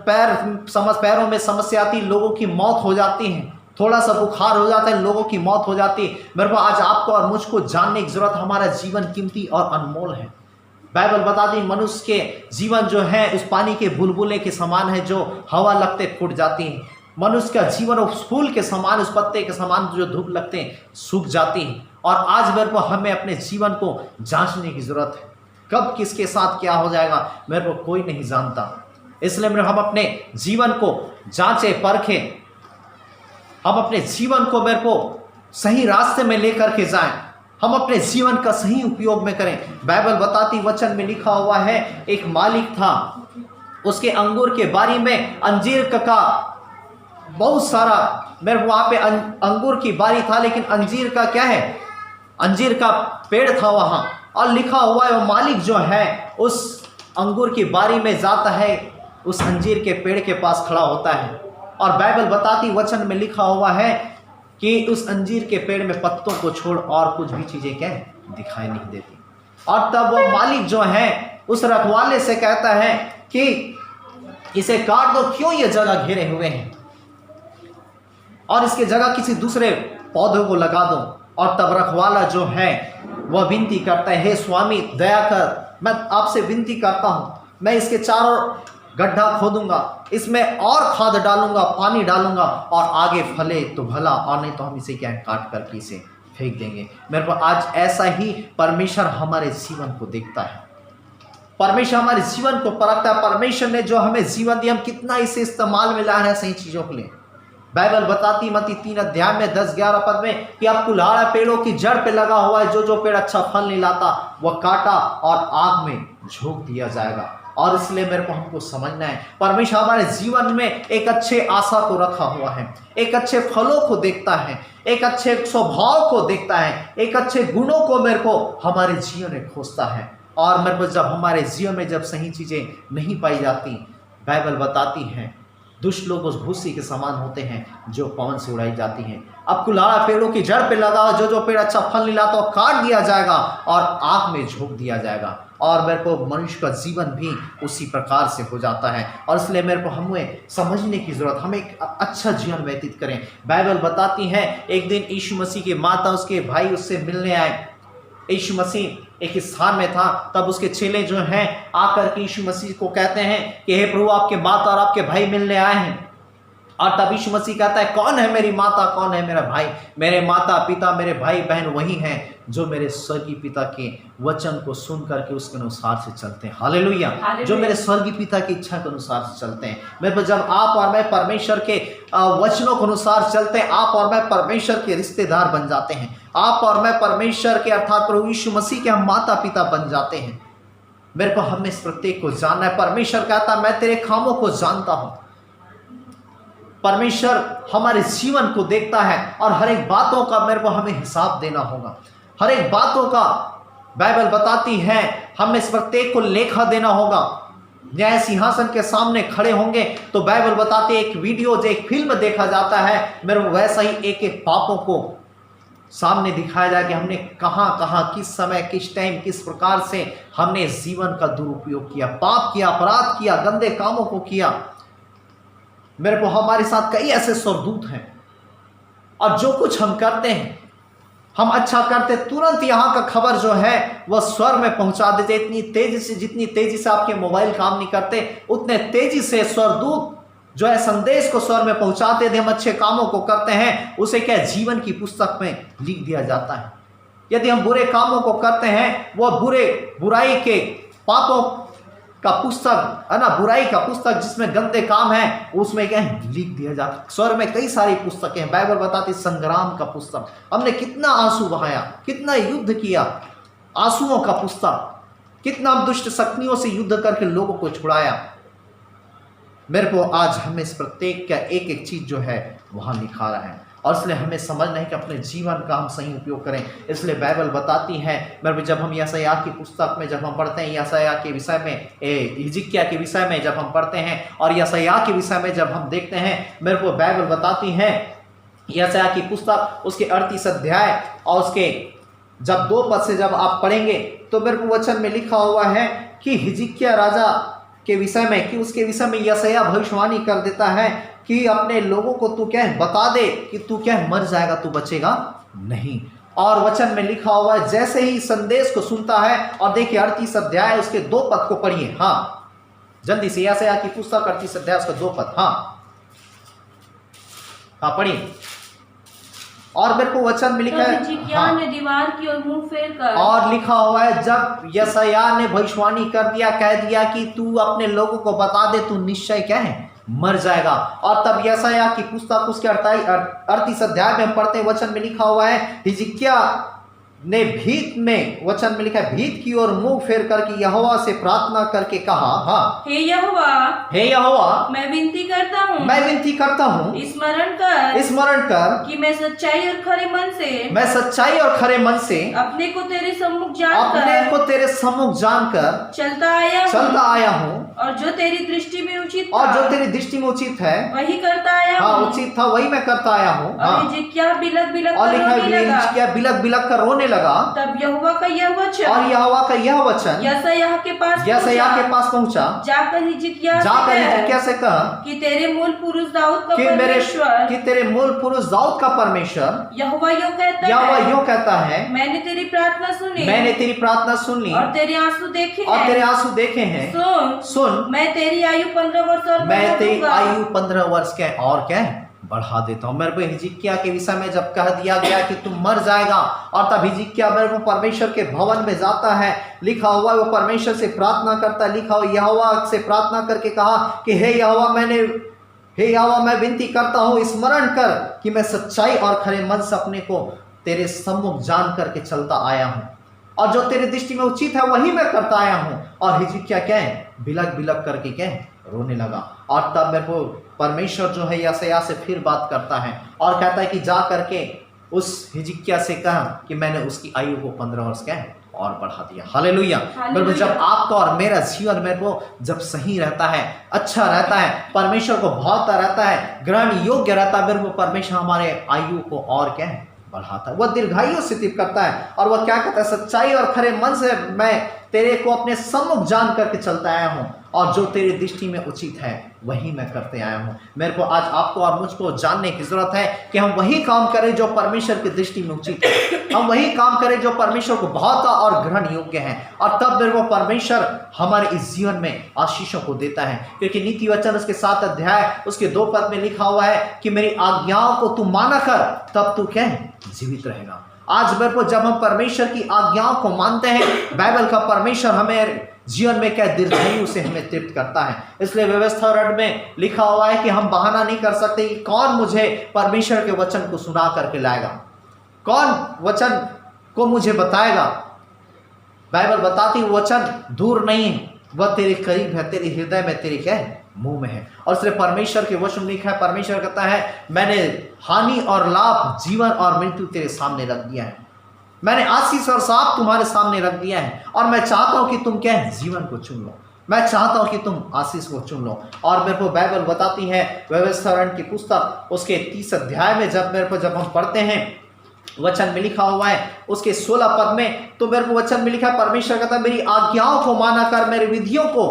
पैरों में समस्या आती है, लोगों की मौत हो जाती है। थोड़ा सा बुखार हो जाता है, लोगों की मौत हो जाती है। मेरे को आज आपको और मुझको जानने की जरूरत, हमारा जीवन कीमती और अनमोल है। बाइबल बताती है मनुष्य के जीवन जो है उस पानी के बुलबुले के समान है जो हवा लगते फूट जाती है। मनुष्य का जीवन उस फूल के समान, उस पत्ते के समान जो धूप लगते हैं सूख जाती है। और आज मेरे को हमें अपने जीवन को जांचने की जरूरत है। कब किसके साथ क्या हो जाएगा मेरे को कोई नहीं जानता। इसलिए हम अपने जीवन को जांचे परखें, हम अपने जीवन को मेरे को सही रास्ते में लेकर के जाएं, हम अपने जीवन का सही उपयोग में करें। बाइबल बताती, वचन में लिखा हुआ है, एक मालिक था, उसके अंगूर के बारी में अंजीर का बहुत सारा, मेरे वहां पे अंगूर की बारी था, लेकिन अंजीर का क्या है, अंजीर का पेड़ था वहां। और लिखा हुआ है वो मालिक जो है उस अंगूर की बारी में जाता है, उस अंजीर के पेड़ के पास खड़ा होता है। और बाइबल बताती, वचन में लिखा हुआ है कि उस अंजीर के पेड़ में पत्तों को छोड़ और कुछ भी चीजें क्या है, दिखाई नहीं देती। और तब वो मालिक जो है उस रखवाले से कहता है कि इसे काट दो, क्यों ये जगह घेरे हुए हैं, और इसके जगह किसी दूसरे पौधों को लगा दो। और तब रखवाला जो है वह विनती करता है, हे स्वामी दया कर, मैं आपसे विनती करता हूं, मैं इसके चारों गड्ढा खोदूंगा, इसमें और खाद डालूंगा, पानी डालूंगा, और आगे फले तो भला, और नहीं तो हम इसे क्या काट करके इसे फेंक देंगे। मेरे को आज ऐसा ही परमेश्वर हमारे जीवन को देखता है, परमेश्वर हमारे जीवन को परखता है। परमेश्वर ने जो हमें जीवन दिया, हम कितना इसे इस्तेमाल में ला रहे हैं सही चीजों के लिए। बाइबल बताती मत्ती 3 अध्याय में 10-11 पद में कि अब कुल्हाड़ा पेड़ों की जड़ पे लगा हुआ है, जो पेड़ अच्छा फल नहीं लाता वह काटा और आग में झोंक दिया जाएगा। और इसलिए मेरे को हमको समझना है, परमेश्वर हमारे जीवन में एक अच्छे आशा को रखा हुआ है, एक अच्छे फलों को देखता है, एक अच्छे स्वभाव को देखता है, एक अच्छे गुणों को मेरे को हमारे जीवन में खोजता है। और मेरे को जब हमारे जीवन में जब सही चीजें नहीं पाई जाती, बाइबल बताती है दुष्ट लोग उस भूसी के समान होते हैं जो पवन से उड़ाई जाती हैं। अब कुल्हाड़ा पेड़ों की जड़ पे लगा, जो पेड़ अच्छा फल नहीं लाता तो काट दिया जाएगा और आग में झोंक दिया जाएगा। और मेरे को मनुष्य का जीवन भी उसी प्रकार से हो जाता है। और इसलिए मेरे को हमें समझने की जरूरत, हम एक अच्छा जीवन व्यतीत करें। बाइबल बताती है एक दिन यीशु मसीह की माता, उसके भाई उससे मिलने आए। यीशु मसीह एक स्थान में था, तब उसके चेले जो हैं आकर के यीशु मसीह को कहते हैं कि हे प्रभु, आपके माता और आपके भाई मिलने आए हैं। और तब यीशु मसीह कहता है, कौन है मेरी माता, कौन है मेरा भाई? मेरे माता पिता, मेरे भाई बहन वही हैं जो मेरे स्वर्गीय पिता के वचन को सुन करके उसके अनुसार से चलते हैं। हालेलुया। जो मेरे स्वर्गीय पिता की इच्छा के अनुसार से चलते हैं। मेरे पर जब आप और मैं परमेश्वर के वचनों के अनुसार चलते हैं, आप और मैं परमेश्वर के रिश्तेदार बन जाते हैं। आप और मैं परमेश्वर के अर्थात प्रभु यीशु मसीह के हम माता पिता बन जाते हैं। मेरे को हमें इस प्रत्येक को जानना है। परमेश्वर कहता है, मैं तेरे कामों को जानता हूं। परमेश्वर हमारे जीवन को देखता है और हर एक बातों का मेरे को हमें हिसाब देना होगा। हर एक बातों का बाइबल बताती है हमें इस प्रत्येक को लेखा देना होगा। न्याय सिंहासन के सामने खड़े होंगे तो बाइबल बताती है, एक वीडियो जो एक फिल्म देखा जाता है, मेरे को वैसा ही एक एक पापों को सामने दिखाया जाए कि हमने कहां कहां किस समय किस टाइम किस प्रकार से हमने जीवन का दुरुपयोग किया, पाप किया, अपराध किया, गंदे कामों को किया। मेरे को हमारे साथ कई ऐसे स्वर्गदूत हैं और जो कुछ हम करते हैं, हम अच्छा करते तुरंत यहाँ का खबर जो है वह स्वर्ग में पहुंचा देते। इतनी तेजी से, जितनी तेजी से आपके मोबाइल काम नहीं करते उतने तेजी से स्वर्गदूत जो है संदेश को स्वर्ग में पहुंचाते थे। हम अच्छे कामों को करते हैं, उसे क्या जीवन की पुस्तक में लिख दिया जाता है। यदि हम बुरे कामों को करते हैं, वह बुराई के पापों का पुस्तक है ना, बुराई का पुस्तक जिसमें गंदे काम है उसमें क्या है लिख दिया जाता है। स्वर्ग में कई सारी पुस्तकें हैं। बाइबल बताती संग्राम का पुस्तक, हमने कितना आंसू बहाया, कितना युद्ध किया, आंसुओं का पुस्तक, कितना दुष्ट शक्तियों से युद्ध करके लोगों को छुड़ाया। मेरे को आज हमें इस प्रत्येक का एक एक चीज जो है वहां लिखा रहा है। और इसलिए हमें समझना है कि अपने जीवन का हम सही उपयोग करें। इसलिए बाइबल बताती है, मेरे जब हम यशायाह की पुस्तक में जब हम पढ़ते हैं, यशायाह के विषय में, हिजकिय्याह के विषय में जब हम पढ़ते हैं और यशायाह के विषय में जब हम देखते हैं, मेरे को बाइबल बताती है यशायाह की पुस्तक उसके 38 अध्याय और उसके जब 2 पद से जब आप पढ़ेंगे तो मेरे को वचन में लिखा हुआ है कि हिजकिय्याह राजा के विषय में, कि उसके विषय में यशायाह भविष्यवाणी कर देता है कि अपने लोगों को तू क्या है बता दे कि तू क्या है मर जाएगा, तू बचेगा नहीं। और वचन में लिखा हुआ है जैसे ही संदेश को सुनता है, और देखिए 38 अध्याय उसके 2 पद को पढ़िए। हाँ जल्दी से, यशायाह की पुस्तक 38 अध्याय उसका 2 पद। हाँ पढ़िए। और मेरे को वचन में लिखा है, हिजकिय्याह ने दीवार की ओर मुंह फेर कर, और लिखा हुआ है जब यशायाह ने भविष्यवाणी कर दिया, कह दिया कि तू अपने लोगों को बता दे तू निश्चय क्या है मर जाएगा। और तब यशायाह की पुस्तक उसके 38 अध्याय में हम पढ़ते हैं, वचन में लिखा हुआ है हिजकिय्याह ने भीत में, वचन में लिखा है भीत की ओर मुंह फेर करके यहोवा से प्रार्थना करके कहा, हाँ हे यहोवा, मैं विनती करता हूँ, स्मरण कर कि मैं सच्चाई और खरे मन से अपने को तेरे सम्मुख जानकर चलता आया हूँ, और जो तेरी दृष्टि में उचित है वही करता आया हूँ। उचित था वही मैं करता आया हूँ। और हिजकिय्याह बिलक बिलक कर रोने लगा। तब यहोवा का यह वचन यशायाह के पास पहुंचा। जाकर हिजकिय्याह से कहा कि तेरे मूल पुरुष दाऊद का परमेश्वर यहोवा यूं कहता है, मैंने तेरी प्रार्थना सुन ली और तेरे आंसू देखे हैं। सुन मैं तेरी आयु 15 वर्ष के और क्या बढ़ा देता हूँ। मेरे को हिजकिय्याह के विषय में जब कह दिया गया कि तुम मर जाएगा, और तब हिजकिय्याह मेरे को परमेश्वर के भवन में जाता है, लिखा हुआ वो परमेश्वर से प्रार्थना करता है, लिखा हुआ यहोवा से प्रार्थना करके कहा कि हे यहोवा मैं विनती करता हूँ, स्मरण कर कि मैं सच्चाई और खरे मन से अपने को तेरे सम्मुख जान करके चलता आया हूँ, और जो तेरी दृष्टि में उचित है वही मैं करता आया हूँ। और हिजकिय्याह क्या है बिलक बिलक करके क्या है रोने लगा। और तब मेरे को परमेश्वर जो है यशायाह से फिर बात करता है और कहता है कि जा करके उस हिजकिय्याह से कहा कि मैंने उसकी आयु को 15 वर्ष क्या है और बढ़ा दिया। हालेलुया। मेरे जब आपका और मेरा जीवन मेरे को जब सही रहता है, अच्छा रहता है, परमेश्वर को भावता रहता है, ग्रहण योग्य रहता है, मेरे को परमेश्वर हमारे आयु को और क्या है बढ़ाता है, वह दीर्घायु से तृप्त करता है। और वह क्या कहता है, सच्चाई और खरे मन से मैं तेरे को अपने सम्मुख जान करके चलता आया हूँ, और जो तेरी दृष्टि में उचित है वही मैं करते आया हूँ। मेरे को आज आपको और मुझको जानने की जरूरत है कि हम वही काम करें जो परमेश्वर की दृष्टि में उचित है, हम वही काम करें जो परमेश्वर को भावता और ग्रहण योग्य है, और तब मेरे को परमेश्वर हमारे इस जीवन में आशीषों को देता है। क्योंकि नीति वचन उसके 7 अध्याय उसके 2 पद में लिखा हुआ है कि मेरी आज्ञाओं को तू माना कर, तब तू क्या है जीवित रहेगा। आज मेरे को जब हम परमेश्वर की आज्ञाओं को मानते हैं, बाइबल का परमेश्वर हमें जीवन में क्या दीर्घायु से हमें तृप्त करता है। इसलिए व्यवस्था रड में लिखा हुआ है कि हम बहाना नहीं कर सकते कि कौन मुझे परमेश्वर के वचन को सुना करके लाएगा, कौन वचन को मुझे बताएगा। बाइबल बताती वचन दूर नहीं है, वह तेरे करीब है, तेरे हृदय में, तेरे क्या है मुंह में है। और इसलिए परमेश्वर के वचन लिखा है, परमेश्वर कहता है मैंने हानि और लाभ, जीवन और मृत्यु तेरे सामने रख दिया है, मैंने आशीष और शाप तुम्हारे सामने रख दिया है, और मैं चाहता हूं कि तुम क्या है जीवन को चुन लो, मैं चाहता हूं कि तुम आशीष को चुन लो। और मेरे को बाइबल बताती है व्यवस्थारण की पुस्तक उसके 30 अध्याय में जब हम पढ़ते हैं, वचन में लिखा हुआ है उसके 16 पद में, तो मेरे को वचन में लिखा परमेश्वर कहता है मेरी आज्ञाओं को माना कर, मेरे विधियों को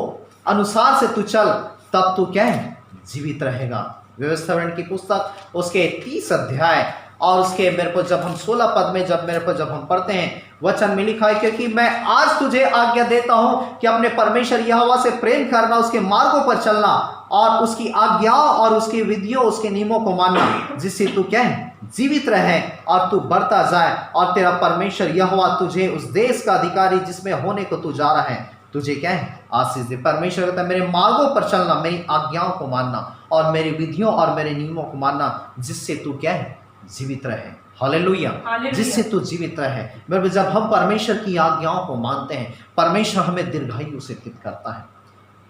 अनुसार से तू चल, तब तू क्या है जीवित रहेगा। व्यवस्थारण की पुस्तक उसके 30 अध्याय और उसके मेरे को जब हम 16 पद में जब हम पढ़ते हैं, वचन में लिखा है क्योंकि मैं आज तुझे आज्ञा देता हूं कि अपने परमेश्वर यहोवा से प्रेम करना, उसके मार्गों पर चलना, और उसकी आज्ञाओं और उसकी विधियों, उसके नियमों को मानना, जिससे तू क्या है जीवित रहे और तू बढ़ता जाए, और तेरा परमेश्वर यहोवा तुझे उस देश का अधिकारी जिसमें होने को तू जा रहा है तुझे क्या है आशीष दे। परमेश्वर कहता है मेरे मार्गों पर चलना, मेरी आज्ञाओं को मानना, और मेरी विधियों और मेरे नियमों को मानना, जिससे तू क्या है जीवित रहे। हालेलुया, जिससे तू जीवित रहे। मेरे जब हम परमेश्वर की आज्ञाओं को मानते हैं, परमेश्वर हमें दीर्घायु से तृप्त करता है,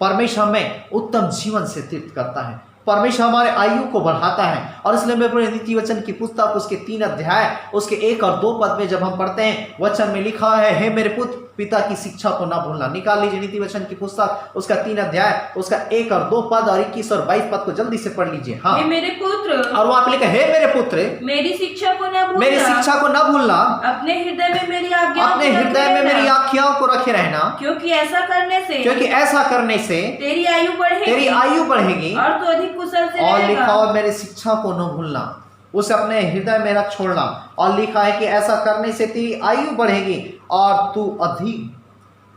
परमेश्वर हमें उत्तम जीवन से तृप्त करता है, परमेश्वर हमारे आयु को बढ़ाता है। और इसलिए मैं अपने नीति वचन की पुस्तक उसके 3 अध्याय उसके 1 और 2 पद में जब हम पढ़ते हैं, वचन में लिखा है, हे मेरे पुत्र पिता की शिक्षा को ना भूलना। निकाल लीजिए नीति वचन की पुस्तक उसका 3 अध्याय उसका 1 और 2 पद और 21 और 22 पद को जल्दी से पढ़ लीजिए। हाँ, हे मेरे पुत्र, और वहां पे लिखा, हे मेरे पुत्र मेरी शिक्षा को ना भूलना, मेरी शिक्षा को ना भूलना, अपने हृदय में मेरी आज्ञाओं अपने हृदय में मेरी आज्ञाओं को रखे रहना, क्योंकि ऐसा करने से तेरी आयु बढ़ेगी और तू अधिक कुशल से और रहेगा। लिखा और मेरी शिक्षा को न भूलना, उसे अपने हृदय में रख छोड़ना। और लिखा है कि ऐसा करने से तेरी आयु बढ़ेगी और तू अधिक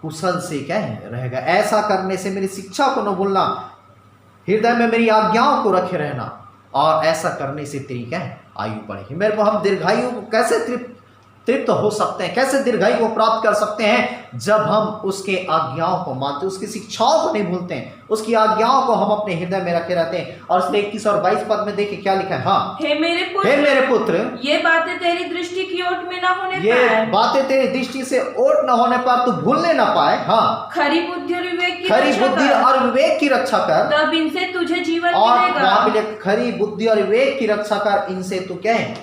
कुशल से क्या रहेगा। ऐसा करने से मेरी शिक्षा को न भूलना, हृदय में मेरी आज्ञाओं को रखे रहना, और ऐसा करने से तेरी क्या आयु बढ़ेगी। मेरे को हम दीर्घायु को कैसे तृप्त हो सकते हैं, कैसे दीर्घायु को प्राप्त कर सकते हैं, जब हम उसके आज्ञाओं को मानते, उसकी शिक्षाओं को नहीं भूलते हैं, उसकी आज्ञाओं को हम अपने हृदय में रखे रहते हैं। और इसलिए 21 और 22 पद में देखिए क्या लिखा है। हाँ, हे मेरे पुत्र, ये बातें तेरी दृष्टि की ओट में ना होने ये बातें तेरी दृष्टि से ओट न होने पर तू भूलने ना पाए। हाँ, खरी बुद्धि और विवेक की रक्षा कर, तब इनसे तुझे जीवन और मिलेगा। वहां पे खरी बुद्धि और विवेक की रक्षा कर, इनसे तू क्या है,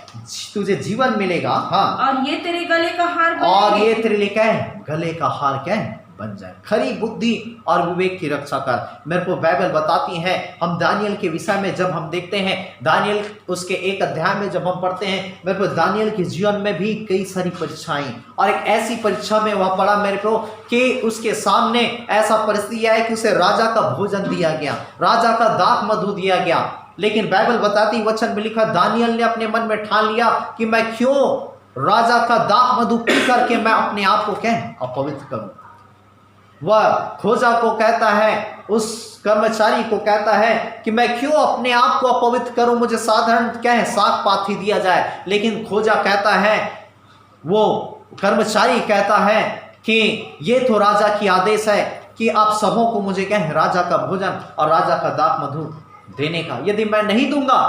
तुझे जीवन मिलेगा। हाँ, और ये तेरे गले का हार और ये तेरे लिए क्या है, गले का हार क्या है, बन जाए। खरी बुद्धि और विवेक की रक्षा कर। मेरे को बाइबल बताती है, हम दानियल के विषय में जब हम देखते हैं, दानियल उसके 1 अध्याय में जब हम पढ़ते हैं, मेरे को दानियल के जीवन में भी कई सारी परीक्षाएं, और एक ऐसी परीक्षा में वह पड़ा मेरे को कि उसके सामने ऐसा परिस्थिति है कि उसे राजा का भोजन दिया गया, राजा का दाख मधु दिया गया। लेकिन बाइबल बताती, वचन में लिखा, दानियल ने अपने मन में ठान लिया कि मैं क्यों राजा का दाख मधु पी करके मैं अपने आप को क्या अपवित्र करूं। वह खोजा को कहता है, उस कर्मचारी को कहता है कि मैं क्यों अपने आप को अपवित्र करूं, मुझे साधारण क्या है, साग पात ही दिया जाए। लेकिन खोजा कहता है, वो कर्मचारी कहता है कि ये तो राजा की आदेश है कि आप सबों को मुझे क्या है, राजा का भोजन और राजा का दाख मधु देने का, यदि मैं नहीं दूंगा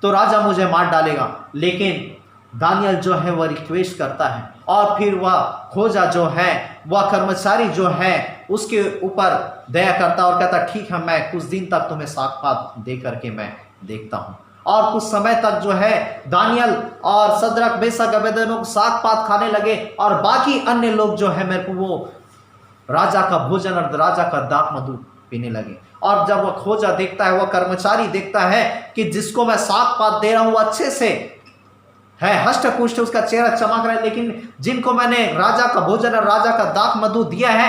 तो राजा मुझे मार डालेगा। लेकिन दानियल जो है वह रिक्वेस्ट करता है, और फिर वह खोजा जो है, वह कर्मचारी जो है, उसके ऊपर दया करता और कहता, ठीक है, मैं कुछ दिन तक तुम्हें साग पात दे करके मैं देखता हूँ। और कुछ समय तक जो है दानियल और सद्रक मेशक अबेदनगो साग पात खाने लगे, और बाकी अन्य लोग जो है मेरे को वो राजा का भोजन और राजा का दाख मधु पीने लगे। और जब वह खोजा देखता है, वह कर्मचारी देखता है कि जिसको मैं साग पात दे रहा हूँ अच्छे से है, हष्ट पुष्ट उसका चेहरा चमक रहा है, लेकिन जिनको मैंने राजा का भोजन और राजा का दाख मधु दिया है,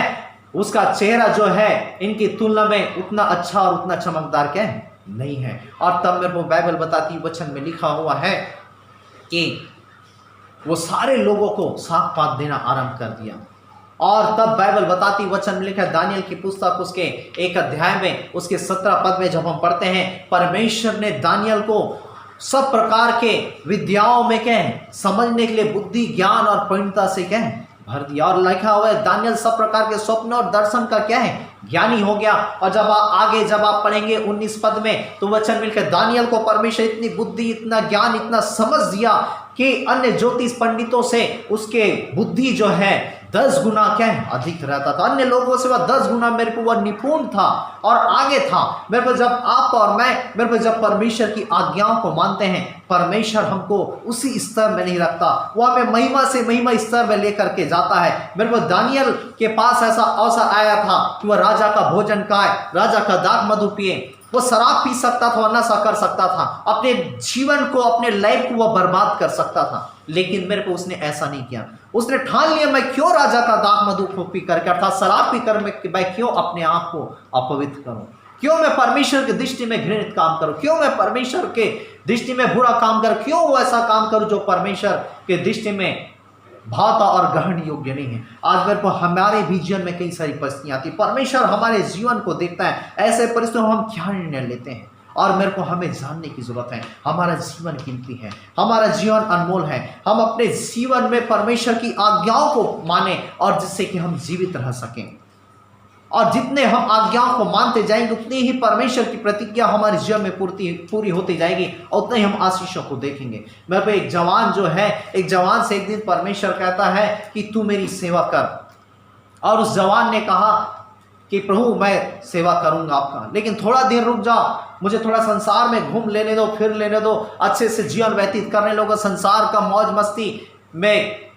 उसका चेहरा जो है इनकी तुलना में उतना अच्छा और उतना चमकदार क्या है, नहीं है। और तब मेरे को बाइबल बताती, वचन में लिखा हुआ है कि वो सारे लोगों को साग पात देना आरंभ कर दिया। और तब बाइबल बताती, वचन में लिखा है, दानियल की पुस्तक उसके 1 अध्याय में उसके 17 पद में जब हम पढ़ते हैं, परमेश्वर ने दानियल को सब प्रकार के विद्याओं में क्या है, समझने के लिए बुद्धि, ज्ञान और परिणता से क्या है, भर दिया। और लिखा हुआ है, दानियल सब प्रकार के स्वप्न और दर्शन का क्या है, ज्ञानी हो गया। और जब आगे जब आप पढ़ेंगे 19 पद में, तो वचन मिलकर दानियल को परमेश्वर इतनी बुद्धि, इतना ज्ञान, इतना समझ दिया कि अन्य ज्योतिष पंडितों से उसके बुद्धि जो है 10 गुना क्या है, अधिक रहता था। अन्य लोगों से वह 10 गुना मेरे को वह निपुण था और आगे था। मेरे को जब आप और मैं मेरे को जब परमेश्वर की आज्ञाओं को मानते हैं, परमेश्वर हमको उसी स्तर में नहीं रखता, वो हमें महिमा से महिमा स्तर में लेकर के जाता है। मेरे को दानियल के पास ऐसा अवसर आया था कि वह राजा का भोजन खाए, राजा का दाख मधु पिए, वो शराब पी सकता था, नशा कर सकता था, अपने जीवन को, अपने लाइफ को वह बर्बाद कर सकता था। लेकिन मेरे को उसने ऐसा नहीं किया। उसने ठान लिया, मैं क्यों राजा का दाख मधु को पी करके, अर्थात शराब पी कर मैं क्यों अपने आप को अपवित्र करूं, क्यों मैं परमेश्वर की दृष्टि में घृणित काम करूं, क्यों मैं परमेश्वर के दृष्टि में बुरा काम करूं, क्यों वो ऐसा काम करूं जो परमेश्वर के दृष्टि में भाता और ग्रहण योग्य नहीं है। आज मेरे को हमारे भी जीवन में कई सारी परिस्थितियां आती, परमेश्वर हमारे जीवन को देखता है, ऐसे परिस्थितियों में हम क्या निर्णय लेते हैं। और मेरे को हमें जानने की जरूरत है, हमारा जीवन कीमती है, हमारा जीवन अनमोल है। हम अपने जीवन में परमेश्वर की आज्ञाओं को माने, और जिससे कि हम जीवित रह सकें। और जितने हम आज्ञाओं को मानते जाएंगे, उतनी ही परमेश्वर की प्रतिज्ञा हमारे जीवन में पूरी होती जाएगी, और उतने ही हम आशीषों को देखेंगे। मेरे पे एक जवान जो है, एक जवान से एक दिन परमेश्वर कहता है कि तू मेरी सेवा कर। और उस जवान ने कहा कि प्रभु मैं सेवा करूंगा आपका, लेकिन थोड़ा देर रुक जाओ, मुझे थोड़ा संसार में घूम लेने दो, फिर लेने दो, अच्छे से जीवन व्यतीत करने लोगों, संसार का मौज मस्ती में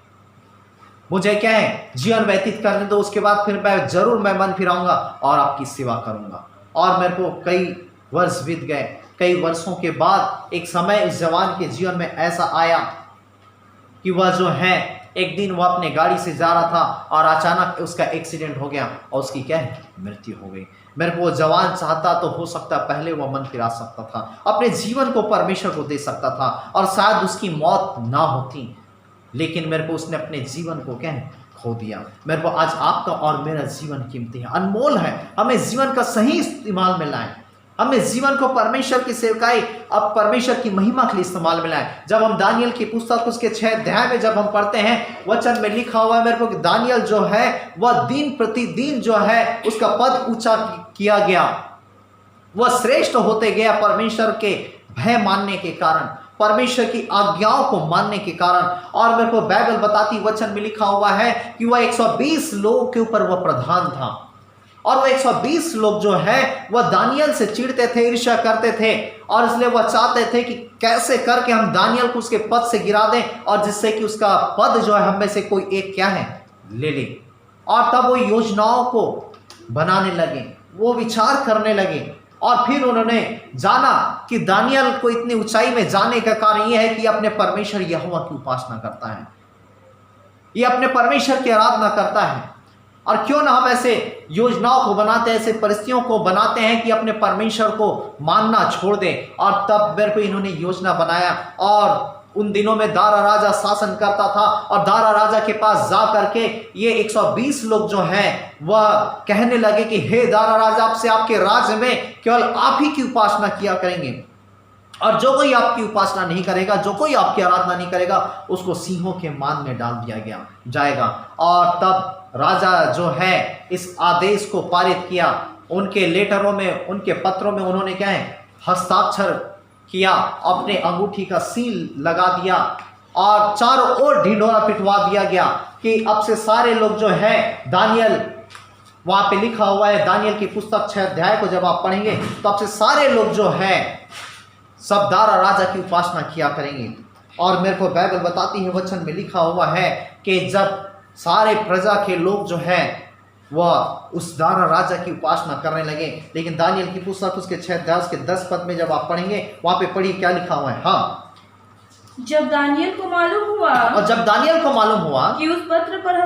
मुझे क्या है जीवन व्यतीत करने दो, उसके बाद फिर मैं मन फिराऊंगा और आपकी सेवा करूंगा। और मेरे को कई वर्ष बीत गए, कई वर्षों के बाद एक समय इस जवान के जीवन में ऐसा आया कि वह जो है एक दिन वह अपने गाड़ी से जा रहा था और अचानक उसका एक्सीडेंट हो गया और उसकी क्या है मृत्यु हो गई। मेरे को वो जवान चाहता तो हो सकता पहले वह मन फिरा सकता था, अपने जीवन को परमेश्वर को दे सकता था और शायद उसकी मौत ना होती, लेकिन मेरे को उसने अपने जीवन को क्या है खो दिया। मेरे को आज आपका और मेरा जीवन कीमती है, अनमोल है। हमें जीवन का सही इस्तेमाल में लाएं, हमें जीवन को परमेश्वर की सेवकाई अब परमेश्वर की महिमा के लिए इस्तेमाल में लाएं। जब हम दानियल की पुस्तक उसके 6 अध्याय में जब हम पढ़ते हैं, वचन में लिखा हुआ है मेरे को कि दानियल जो है वह दिन प्रतिदिन जो है उसका पद ऊंचा किया गया, वह श्रेष्ठ होते गया परमेश्वर के भय मानने के कारण, परमेश्वर की आज्ञाओं को मानने के कारण। और मेरे को बाइबल बताती वचन में लिखा हुआ है कि वह 120 लोगों के ऊपर वह प्रधान था और वह 120 लोग जो है वह दानियल से चिढ़ते थे, ईर्ष्या करते थे और इसलिए वह चाहते थे कि कैसे करके हम दानियल को उसके पद से गिरा दें और जिससे कि उसका पद जो है हम में से कोई एक क्या है ले ले। और तब वो योजनाओं को बनाने लगे, वो विचार करने लगे और फिर उन्होंने जाना कि दानियल को इतनी ऊंचाई में जाने का कारण यह है कि अपने परमेश्वर यहोवा की उपासना करता है, ये अपने परमेश्वर की आराधना करता है। और क्यों ना हम ऐसे योजनाओं को बनाते हैं, ऐसे परिस्थितियों को बनाते हैं कि अपने परमेश्वर को मानना छोड़ दें। और तब मेरे को इन्होंने योजना बनाया और उन दिनों में दारा राजा शासन करता था और दारा राजा के पास जा करके ये 120 लोग जो हैं वह कहने लगे कि हे दारा राजा, आपसे आपके राज्य में केवल आप ही की उपासना किया करेंगे और जो कोई आपकी उपासना नहीं करेगा, जो कोई आपकी आराधना नहीं करेगा, उसको सिंहों के मान में डाल दिया जाएगा। और तब राजा जो है इस आदेश को पारित किया, उनके लेटरों में, उनके पत्रों में उन्होंने क्या है हस्ताक्षर किया, अपने अंगूठी का सील लगा दिया और चारों ओर ढिंढोरा पिटवा दिया गया कि अब से सारे लोग जो है दानियल, वहां पे लिखा हुआ है दानियल की पुस्तक 6 अध्याय को जब आप पढ़ेंगे तो अब से सारे लोग जो है सब दारा राजा की उपासना किया करेंगे। और मेरे को बाइबल बताती है वचन में लिखा हुआ है कि जब सारे प्रजा के लोग जो है वह उस दारा राजा की उपासना करने लगे, लेकिन दानियल की पुस्तक उसके 6 अध्याय के 10 पद में जब आप पढ़ेंगे वहां पे पढ़िए क्या लिखा हुआ है। हाँ, जब दानियल को मालूम हुआ, और जब दानियल को मालूम हुआ कि उस पत्र पर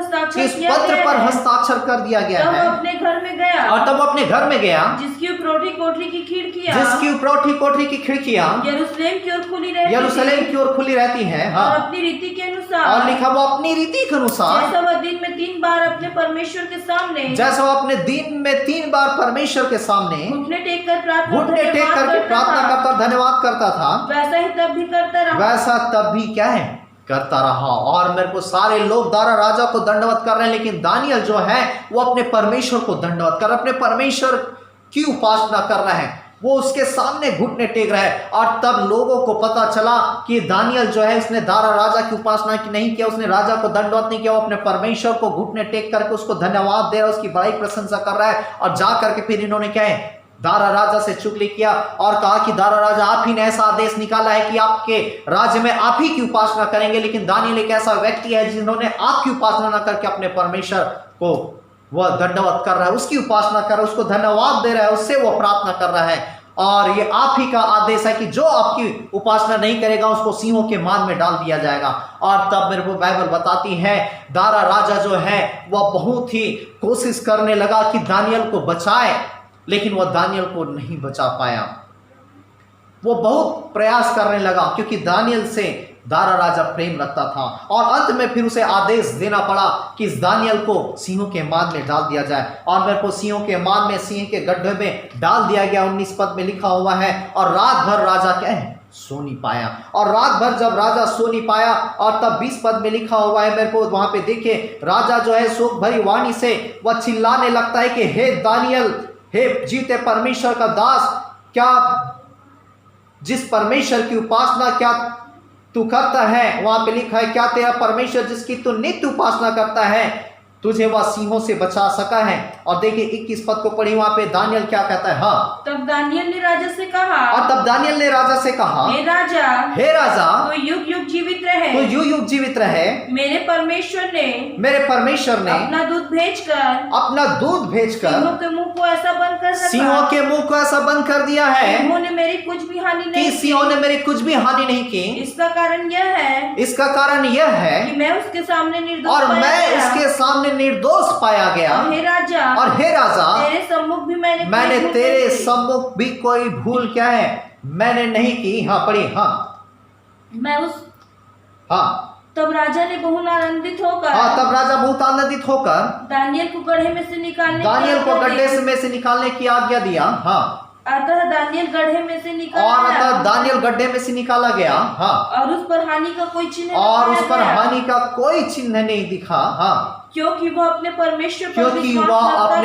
हस्ताक्षर कर दिया गया है, है, तब अपने घर में गया, और तब अपने घर में गया जिसकी उपरौठी कोठरी की खिड़कियां, की खिड़कियां यरूशलेम की ओर खुली रहती हैं, हाँ, और अपनी रीति के अनुसार, और लिखा वो अपनी रीति के अनुसार, जैसा वह दिन में 3 बार अपने परमेश्वर के सामने, जैसा वो अपने दिन में 3 बार परमेश्वर के सामने घुटने टेक कर प्रार्थना करता धन्यवाद करता था, वैसा ही तब भी करता रहा, वैसा तब भी क्या है करता रहा। और मेरे को सारे लोग दारा राजा को दंडवत कर रहे हैं, लेकिन दानियल जो है वो अपने परमेश्वर को दंडवत कर, अपने परमेश्वर की उपासना कर रहा है, वो उसके सामने घुटने टेक रहा है। और तब लोगों को पता चला कि दानियल जो है उसने दारा राजा की उपासना की नहीं किया, उसने राजा को दंडवत नहीं किया, वो अपने परमेश्वर को घुटने टेक करके उसको धन्यवाद दे रहा है, उसकी बड़ाई प्रशंसा कर रहा है। और जा करके फिर इन्होंने क्या है दारा राजा से चुगली किया और कहा कि दारा राजा, आप ही ने ऐसा आदेश निकाला है कि आपके राज्य में आप ही की उपासना करेंगे, लेकिन दानियल एक ऐसा व्यक्ति है जिन्होंने आपकी उपासना न करके अपने परमेश्वर को वह दंडवत कर रहा है, उसकी उपासना कर रहा है, उसको धन्यवाद दे रहा है, उससे वह प्रार्थना कर रहा है। और ये आप ही का आदेश है कि जो आपकी उपासना नहीं करेगा उसको सिंहों के मान में डाल दिया जाएगा। और तब मेरे को बाइबल बताती है दारा राजा जो है वह बहुत ही कोशिश करने लगा कि दानियल को बचाए, लेकिन वह दानियल को नहीं बचा पाया। वो बहुत प्रयास करने लगा क्योंकि दानियल से दारा राजा प्रेम रखता था, और अंत में फिर उसे आदेश देना पड़ा कि इस दानियल को सिंहों के मान में डाल दिया जाए। और मेरे को सिंहों के मान में, सिंह के गड्ढे में डाल दिया गया। 19 पद में लिखा हुआ है, और रात भर राजा क्या है सो नहीं पाया। और रात भर जब राजा सो नहीं पाया, और तब 20 पद में लिखा हुआ है, मेरे को वहां पे देखिए, राजा जो है शोक भरी वाणी से वह चिल्लाने लगता है कि हे दानियल, हे जीते परमेश्वर का दास, क्या जिस परमेश्वर की उपासना क्या तू करता है, वहां पे लिखा है क्या तेरा परमेश्वर जिसकी तू नित्य उपासना करता है, तुझे वह सिंहों से बचा सका है। और देखिए 21 पद को पढ़ी, वहां पे दानियल क्या कहता है। हाँ, तब दानियल ने राजा से कहा, और तब दानियल ने राजा से कहा, हे राजा, हे राजा, तो युग युग जीवित रहे, तो युग युग जीवित रहे। मेरे परमेश्वर ने अपना दूध भेजकर सिंहों के मुंह को ऐसा बंद कर रखा, सिंहों के मुंह को ऐसा बंद कर दिया है, सिंहों ने मेरी कुछ भी हानि नहीं की। सिंहों ने मेरी कुछ भी हानि नहीं की। इसका कारण यह है कि मैं उसके सामने निर्दोष और पाया मैं गया। उसके सामने निर्दोष पाया गया। और हे राजा, तेरे सम्मुख भी मैंने तेरे सम्मुख भी कोई भूल क्या है मैंने नहीं की। हाँ पढ़िए। हाँ, तब राजा ने बहुत आनंदित होकर, तब राजा बहुत आनंदित होकर दानियल को गड्ढे में से निकालने की आज्ञा दिया। हाँ, अतः दानियल गड्ढे में से निकाला गया। हाँ, और उस पर हानि का कोई चिन्ह नहीं दिखा। हाँ, क्योंकि वह अपने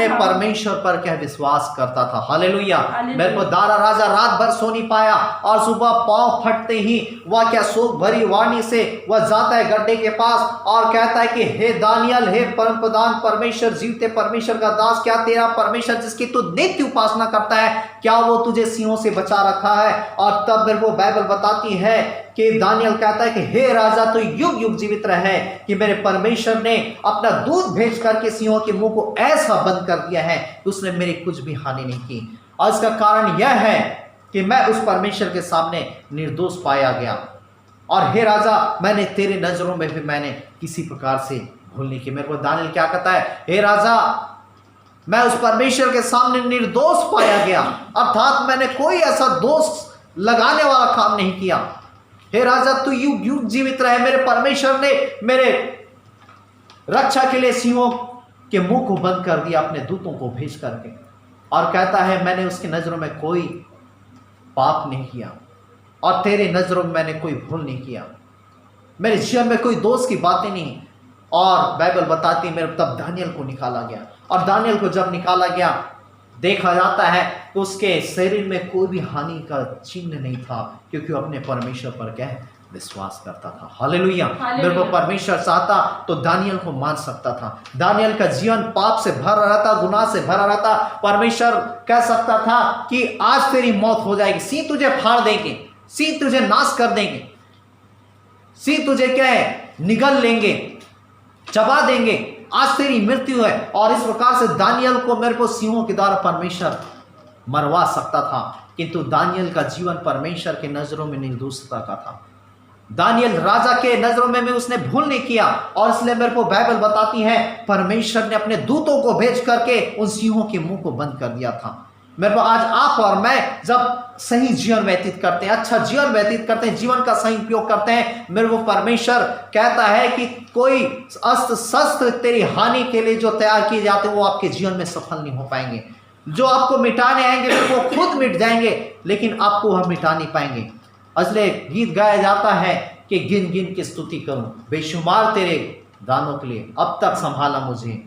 परमेश्वर पर क्या विश्वास करता था। हालेलुया। मेरे को राजा रात भर सो नहीं पाया, और सुबह पांव फटते ही वह क्या शोक भरी वाणी से वह जाता है गड्ढे के पास और कहता है कि हे दानियल, हे परम प्रधान परमेश्वर, जीवते परमेश्वर का दास, क्या तेरा परमेश्वर जिसकी तू नित्य उपासना करता है, क्या वो तुझे सिंहों से बचा रखा है। और तब मेरे को बाइबल बताती है कि दानियल कहता है कि हे राजा, तो युग युग जीवित रहे कि मेरे परमेश्वर ने अपना दूध भेज करके सिंहों के मुंह को ऐसा बंद कर दिया है कि उसने मेरी कुछ भी हानि नहीं की। और इसका कारण यह है कि मैं उस परमेश्वर के सामने निर्दोष पाया गया। और हे राजा, मैंने तेरे नजरों में भी मैंने किसी प्रकार से भूल नहीं की। मेरे को दानियल क्या कहता है, हे राजा, मैं उस परमेश्वर के सामने निर्दोष पाया गया, अर्थात मैंने कोई ऐसा दोष लगाने वाला काम नहीं किया। हे राजा, तू युग युग जीवित रहे। मेरे परमेश्वर ने मेरे रक्षा के लिए सिंहों के मुंह को बंद कर दिया अपने दूतों को भेज करके। और कहता है मैंने उसकी नजरों में कोई पाप नहीं किया, और तेरे नजरों में मैंने कोई भूल नहीं किया, मेरे जीवन में कोई दोष की बातें नहीं। और बाइबल बताती है मेरे तब दानियल को निकाला गया, और दानियल को जब निकाला गया देखा जाता है तो उसके शरीर में कोई भी हानि का चिन्ह नहीं था, क्योंकि वो अपने परमेश्वर पर क्या है विश्वास करता था। हालेलुया। मेरे को परमेश्वर चाहता तो दानियल को मान सकता था। दानियल का जीवन पाप से भरा रहता, गुनाह से भरा रहता। परमेश्वर कह सकता था कि आज तेरी मौत हो जाएगी, सिंह तुझे फाड़ देंगे, सिंह तुझे नाश कर देंगे, सिंह तुझे क्या है निगल लेंगे, चबा देंगे, आज तेरी मृत्यु है। और इस प्रकार से दानियल को मेरे को सिंहों के द्वारा परमेश्वर मरवा सकता था, किंतु दानियल का जीवन परमेश्वर के नजरों में निर्दोषता का था। दानियल राजा के नजरों में भी उसने भूल नहीं किया, और इसलिए मेरे को बाइबल बताती है परमेश्वर ने अपने दूतों को भेज करके उन सिंहों के मुंह को बंद कर दिया था। मेरे को आज आप और मैं जब सही जीवन व्यतीत करते हैं, अच्छा जीवन व्यतीत करते हैं, जीवन का सही उपयोग करते हैं, मेरे को परमेश्वर कहता है कि कोई अस्त्र शस्त्र तेरी हानि के लिए जो तैयार किए जाते हैं वो आपके जीवन में सफल नहीं हो पाएंगे। जो आपको मिटाने आएंगे वो खुद मिट जाएंगे, लेकिन आपको वह मिटा नहीं पाएंगे। इसलिए गीत गाया जाता है कि गिन गिन के स्तुति करूं बेशुमार तेरे दानों के लिए, अब तक संभाला मुझे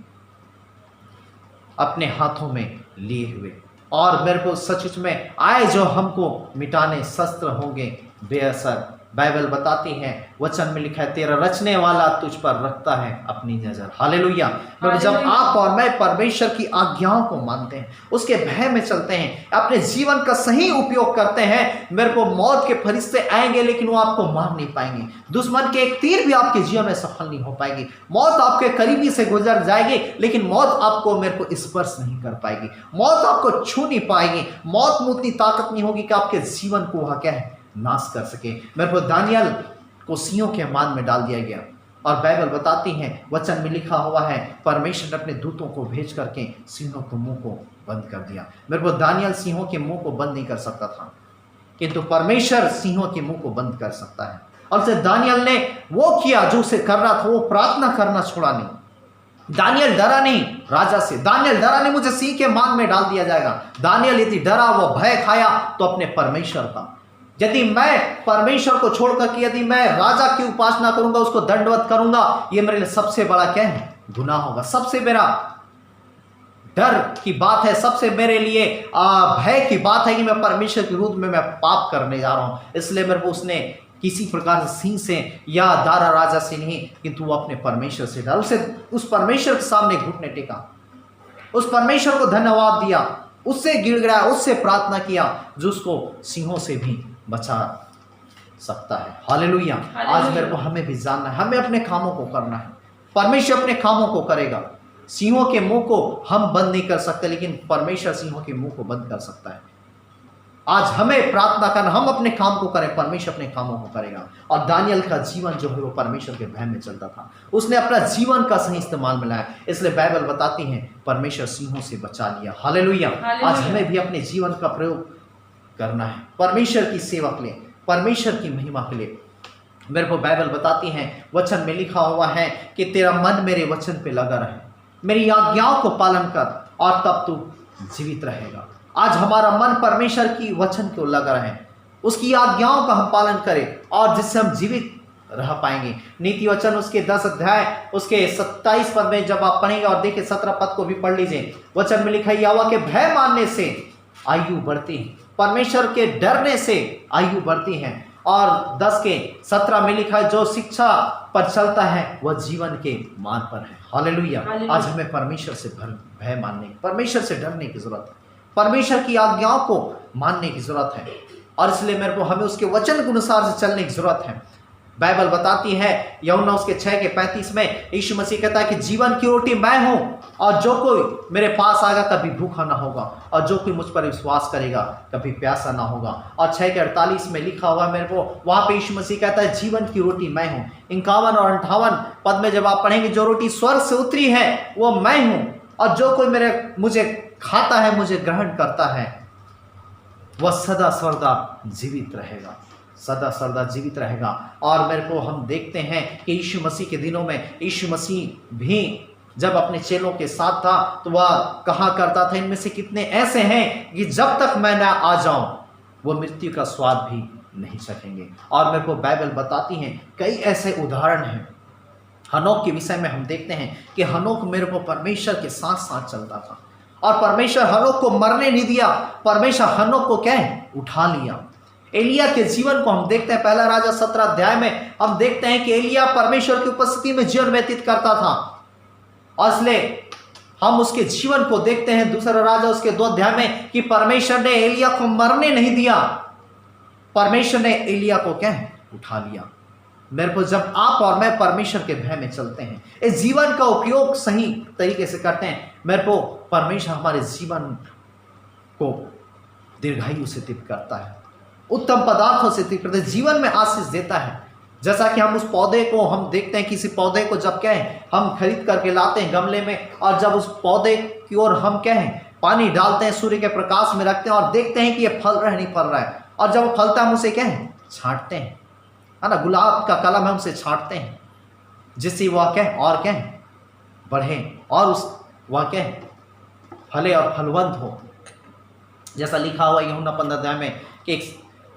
अपने हाथों में लिए हुए। और मेरे को सचमुच में आए जो हमको मिटाने शस्त्र होंगे बेअसर। बाइबल बताती है, वचन में लिखा है तेरा रचने वाला तुझ पर रखता है अपनी नजर। हालेलुया। जब आप और मैं परमेश्वर की आज्ञाओं को मानते हैं, उसके भय में चलते हैं, अपने जीवन का सही उपयोग करते हैं, मेरे को मौत के फरिश्ते आएंगे लेकिन वो आपको मार नहीं पाएंगे। दुश्मन के एक तीर भी आपके जीवन में सफल नहीं हो पाएगी। मौत आपके करीबी से गुजर जाएगी लेकिन मौत आपको मेरे को स्पर्श नहीं कर पाएगी, मौत आपको छू नहीं पाएगी। मौत में उतनी ताकत नहीं होगी कि आपके जीवन को वह क्या है नाश कर सके। मेरे को दानियल को सिंहों के मान में डाल दिया गया, और बाइबल बताती है, वचन में लिखा हुआ है, परमेश्वर ने अपने दूतों को भेज करके सिंहों के मुंह को बंद कर दिया। मेरे को दानियल सिंहों के मुंह को बंद नहीं कर सकता था, किंतु परमेश्वर सिंहों के मुंह को बंद कर सकता है। और से दानियल ने वो किया जो उसे कर रहा था, वो प्रार्थना करना छोड़ा नहीं। दानियल डरा नहीं राजा से, दानियल डरा नहीं मुझे सिंह के मान में डाल दिया जाएगा। दानियल यदि डरा, वो भय खाया तो अपने परमेश्वर का। यदि मैं परमेश्वर को छोड़कर कि यदि मैं राजा की उपासना करूंगा, उसको दंडवत करूंगा, ये मेरे लिए सबसे बड़ा क्या है गुनाह होगा। सबसे मेरा डर की बात है, सबसे मेरे लिए भय की बात है कि मैं परमेश्वर के विरुद्ध में मैं पाप करने जा रहा हूं। इसलिए मेरे को उसने किसी प्रकार से सिंह से या दारा राजा से नहीं, किंतु वो अपने परमेश्वर से डरा। उसे उस परमेश्वर के सामने घुटने टेका, उस परमेश्वर को धन्यवाद दिया, उससे गिड़गिड़ाया, उससे प्रार्थना किया जो उसको सिंहों से भी बचा सकता है। हालेलुया। आज मेरे को हमें भी जानना है, हमें अपने कामों को करना है। परमेश्वर अपने कामों को करेगा। सिंहों के मुंह को हम बंद नहीं कर सकते, लेकिन परमेश्वर सिंहों के मुंह को बंद कर सकता है। आज हमें प्रार्थना करना, हम अपने काम को करें, परमेश्वर अपने कामों को करेगा। और दानियल का जीवन जो है वो परमेश्वर के भय में चलता था, उसने अपना जीवन का सही इस्तेमाल में लाया। इसलिए बाइबल बताती है परमेश्वर सिंहों से बचा लिया। हालेलुया। आज हमें भी अपने जीवन का प्रयोग करना है परमेश्वर की सेवा के लिए, परमेश्वर की महिमा के लिए। मेरे को बाइबल बताती है, वचन में लिखा हुआ है कि तेरा मन मेरे वचन पे लगा रहे, मेरी आज्ञाओं को पालन कर और तब तू जीवित रहेगा। आज हमारा मन परमेश्वर की वचन को लगा रहे, उसकी आज्ञाओं का हम पालन करें और जिससे हम जीवित रह पाएंगे। नीति वचन उसके 10 अध्याय उसके 27 पद में जब आप पढ़ेंगे और देखिए 17 पद को भी पढ़ लीजिए। वचन में लिखा यहोवा के भय मानने से आयु बढ़ती है, परमेश्वर के डरने से आयु बढ़ती है। और 10 के 17 में लिखा है जो शिक्षा पर चलता है वह जीवन के मार्ग पर है। हालेलुया। आज हमें परमेश्वर से भय मानने, परमेश्वर से डरने की जरूरत है, परमेश्वर की आज्ञाओं को मानने की जरूरत है। और इसलिए मेरे को हमें उसके वचन के अनुसार से चलने की जरूरत है। बाइबल बताती है यूहन्ना उसके 6 के 35 में यीशु मसीह कहता है कि जीवन की रोटी मैं हूं और जो कोई मेरे पास आएगा कभी भूखा ना होगा और जो कोई मुझ पर विश्वास करेगा कभी प्यासा ना होगा। और 6 के 48 में लिखा हुआ मेरे को, वहां पे यीशु मसीह कहता है जीवन की रोटी मैं हूं। 51 और 58 पद में जब आप पढ़ेंगे, जो रोटी स्वर्ग से उतरी है वो मैं हूं और जो कोई मुझे खाता है, मुझे ग्रहण करता है, वह सदा सर्वदा जीवित रहेगा, सदा सर्वदा जीवित रहेगा। और मेरे को हम देखते हैं कि यीशु मसीह के दिनों में यीशु मसीह भी जब अपने चेलों के साथ था तो वह कहा करता था, इनमें से कितने ऐसे हैं कि जब तक मैं ना आ जाऊं वो मृत्यु का स्वाद भी नहीं सकेंगे। और मेरे को बाइबल बताती है कई ऐसे उदाहरण हैं। हनोक के विषय में हम देखते हैं कि हनोक मेरे को परमेश्वर के साथ साथ चलता था और परमेश्वर हनोक को मरने नहीं दिया, परमेश्वर हनोक को क्या है उठा लिया। एलिया के जीवन को हम देखते हैं, पहला राजा 17 अध्याय में हम देखते हैं कि एलिया परमेश्वर की उपस्थिति में जीवन व्यतीत करता था और इसलिए हम उसके जीवन को देखते हैं दूसरा राजा उसके 2 अध्याय में कि परमेश्वर ने एलिया को मरने नहीं दिया, परमेश्वर ने एलिया को क्या है उठा लिया। मेरे को जब आप और मैं परमेश्वर के भय में चलते हैं, इस जीवन का उपयोग सही तरीके से करते हैं, मेरे को परमेश्वर हमारे जीवन को दीर्घायु से तृप्त करता है, उत्तम पदार्थों से तृप्त करता है, जीवन में आशीष देता है। जैसा कि हम उस पौधे को हम देखते हैं, किसी पौधे को जब क्या है हम खरीद करके लाते हैं गमले में और जब उस पौधे की ओर हम क्या है पानी डालते हैं, सूर्य के प्रकाश में रखते हैं और देखते हैं कि ये फल रहा है नहीं फल रहा है, और जब वो फलता है हम उसे क्या है छांटते हैं, है ना, गुलाब का कलम हम उसे छांटते हैं जिससे वह क्या है और क्या है बढ़े और उस वह क्या है फले और फलवंत हो। जैसा लिखा हुआ यूहन्ना 15 अध्याय में कि एक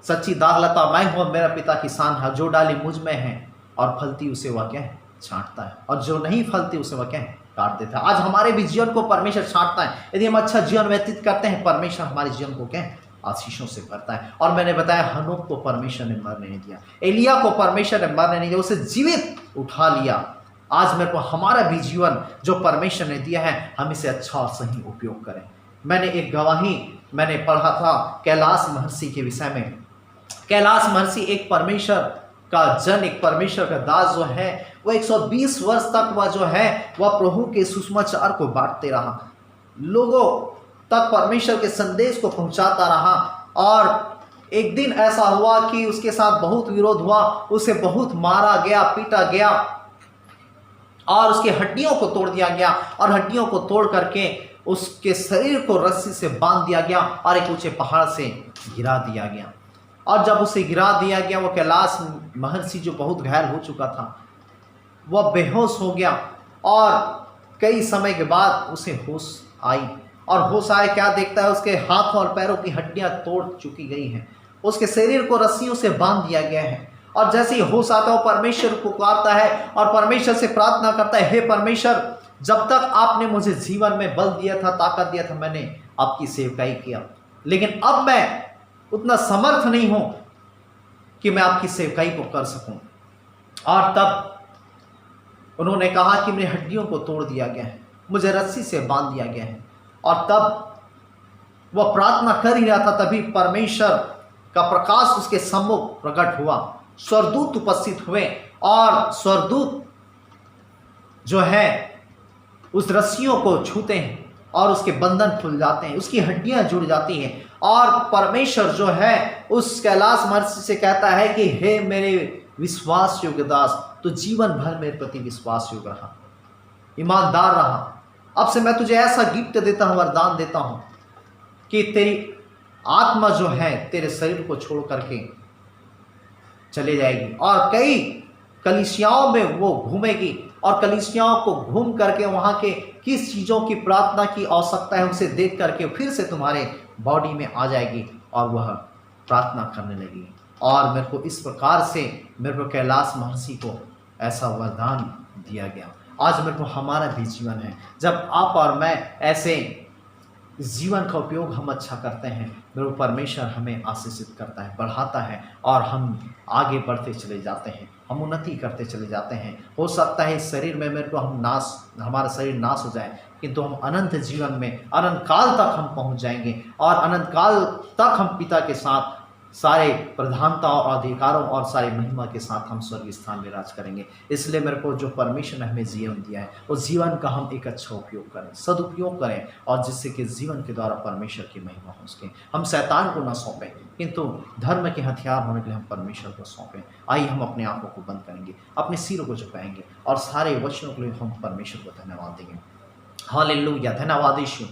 सच्ची दाखलता मैं हूँ, मेरा पिता किसान है, जो डाली मुझ में है और फलती उसे वह क्या है छांटता है और जो नहीं फलती उसे वह क्या है काट देता है। आज हमारे भी जीवन को परमेश्वर छांटता है। यदि हम अच्छा जीवन व्यतीत करते हैं, परमेश्वर हमारे जीवन को क्या है आशीषों से भरता है। और मैंने बताया हनोक को परमेश्वर ने मरने नहीं दिया, एलिया को परमेश्वर ने मरने नहीं दिया, उसे जीवित उठा लिया। आज मेरे को हमारा भी जीवन जो परमेश्वर ने दिया है हम इसे अच्छा और सही उपयोग करें। मैंने एक गवाही पढ़ा था कैलाश महर्षि के विषय में। कैलाश महर्षि एक परमेश्वर का जन, एक परमेश्वर का दास जो है वह 120 वर्ष तक वह जो है वह प्रभु के सुसमाचार को बांटते रहा, लोगों तक परमेश्वर के संदेश को पहुंचाता रहा। और एक दिन ऐसा हुआ कि उसके साथ बहुत विरोध हुआ, उसे बहुत मारा गया, पीटा गया और उसकी हड्डियों को तोड़ दिया गया और हड्डियों को तोड़ करके उसके शरीर को रस्सी से बांध दिया गया और एक ऊंचे पहाड़ से गिरा दिया गया। और जब उसे गिरा दिया गया, वो कैलाश महर्षि जो बहुत घायल हो चुका था वह बेहोश हो गया और कई समय के बाद उसे होश आई। और होश आए क्या देखता है, उसके हाथों और पैरों की हड्डियां तोड़ चुकी गई हैं, उसके शरीर को रस्सियों से बांध दिया गया है। और जैसे ही होश आता है वो परमेश्वर को पुकारता है और परमेश्वर से प्रार्थना करता है, हे परमेश्वर, जब तक आपने मुझे जीवन में बल दिया था, ताकत दिया था, मैंने आपकी सेवकाई किया, लेकिन अब मैं उतना समर्थ नहीं हूं कि मैं आपकी सेवकाई को कर सकूं। और तब उन्होंने कहा कि मेरी हड्डियों को तोड़ दिया गया है, मुझे रस्सी से बांध दिया गया है। और तब वह प्रार्थना कर ही रहा था, तभी परमेश्वर का प्रकाश उसके सम्मुख प्रकट हुआ। स्वर्गदूत उपस्थित हुए और स्वर्गदूत जो है उस रस्सियों को छूते हैं और उसके बंधन खुल जाते हैं, उसकी हड्डियां जुड़ जाती हैं। और परमेश्वर जो है उस कैलाश महर्षि से कहता है कि हे मेरे विश्वास योग्य दास, तो जीवन भर मेरे प्रति विश्वास योग्य रहा, ईमानदार रहा। अब से मैं तुझे ऐसा गिफ्ट देता हूं, वरदान देता हूं कि तेरी आत्मा जो है तेरे शरीर को छोड़ करके चले जाएगी और कई कलीसियाओं में वो घूमेगी और कलीसियाओं को घूम करके वहां के किस चीज़ों की प्रार्थना की आवश्यकता है उसे देख करके फिर से तुम्हारे बॉडी में आ जाएगी और वह प्रार्थना करने लगेगी। और मेरे को इस प्रकार से मेरे को कैलाश महर्षि को ऐसा वरदान दिया गया। आज मेरे को हमारा भी जीवन है, जब आप और मैं ऐसे जीवन का उपयोग हम अच्छा करते हैं, मेरे परमेश्वर हमें आशीषित करता है, बढ़ाता है और हम आगे बढ़ते चले जाते हैं, हम उन्नति करते चले जाते हैं। हो सकता है इस शरीर में मेरे को हमारा शरीर नाश हो जाए, किंतु हम अनंत जीवन में अनंत काल तक हम पहुंच जाएंगे और अनंत काल तक हम पिता के साथ सारे प्रधानता और अधिकारों और सारी महिमा के साथ हम स्वर्ग स्थान में राज करेंगे। इसलिए मेरे को जो परमेश्वर ने हमें जीवन दिया है उस जीवन का हम एक अच्छा उपयोग करें, सदुपयोग करें, और जिससे कि जीवन के द्वारा परमेश्वर की महिमा हो सके। हम शैतान को ना सौंपें, किंतु धर्म के हथियार होने के लिए हम परमेश्वर को सौंपें। आइए हम अपने आंखों को बंद करेंगे, अपने सिरों को झुकाएंगे और सारे वचनों के लिए हम परमेश्वर को धन्यवाद देंगे। हालेलुया, धन्यवाद Yeshu.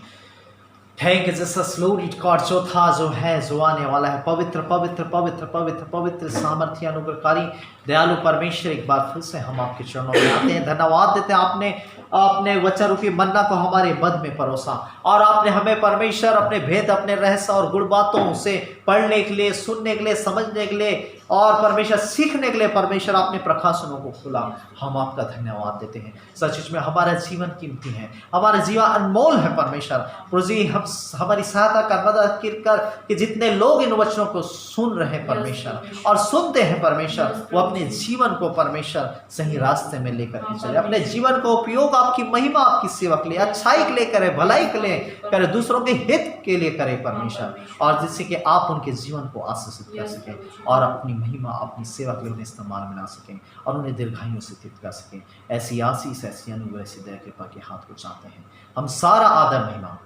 Thank you Jesus, glory to God. जो था, जो है, जो आने वाला है, पवित्र पवित्र पवित्र पवित्र पवित्र सामर्थ्य अनुग्रहकारी दयालु परमेश्वर, एक बार फिर से हम आपके चरणों में आते हैं, धन्यवाद देते हैं। आपने अपने वचन रूपी मन्ना को हमारे बद में परोसा और आपने हमें परमेश्वर अपने भेद, अपने रहस्य और गुण बातों से पढ़ने के लिए, सुनने के लिए, समझने के लिए और परमेश्वर सीखने के लिए परमेश्वर आपने प्रकाशनों को खोला। हम आपका धन्यवाद देते हैं। सच में हमारा जीवन कीमती है, हमारा जीवन अनमोल है परमेश्वर। प्रभु जी, हम हमारी सहायता कर, मदद कर कि जितने लोग इन वचनों को सुन रहे हैं परमेश्वर और सुनते हैं परमेश्वर, वो अपने जीवन को परमेश्वर सही रास्ते में लेकर के चले, अपने जीवन का उपयोग आपकी महिमा, आपकी सेवा के लिए, अच्छाई के लिए करे, भलाई के लिए करे, दूसरों के हित के लिए करे परमेश्वर, और जिससे कि आप उनके जीवन को आशीषित कर सकें और अपनी महिमा, अपनी सेवा के लिए उन्हें इस्तेमाल में ला सकें और उन्हें दीर्घायु से तीर्थ कर सकें। ऐसी आशीष, ऐसी अनुग्रह, ऐसी दया कृपा के हाथ को चाहते हैं। हम सारा आदर महिमा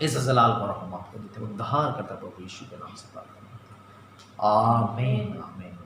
इस जलाल को हम आपको देते हैं, उद्धार करता प्रभु यीशु के नाम से प्रार्थना। आमीन आमीन।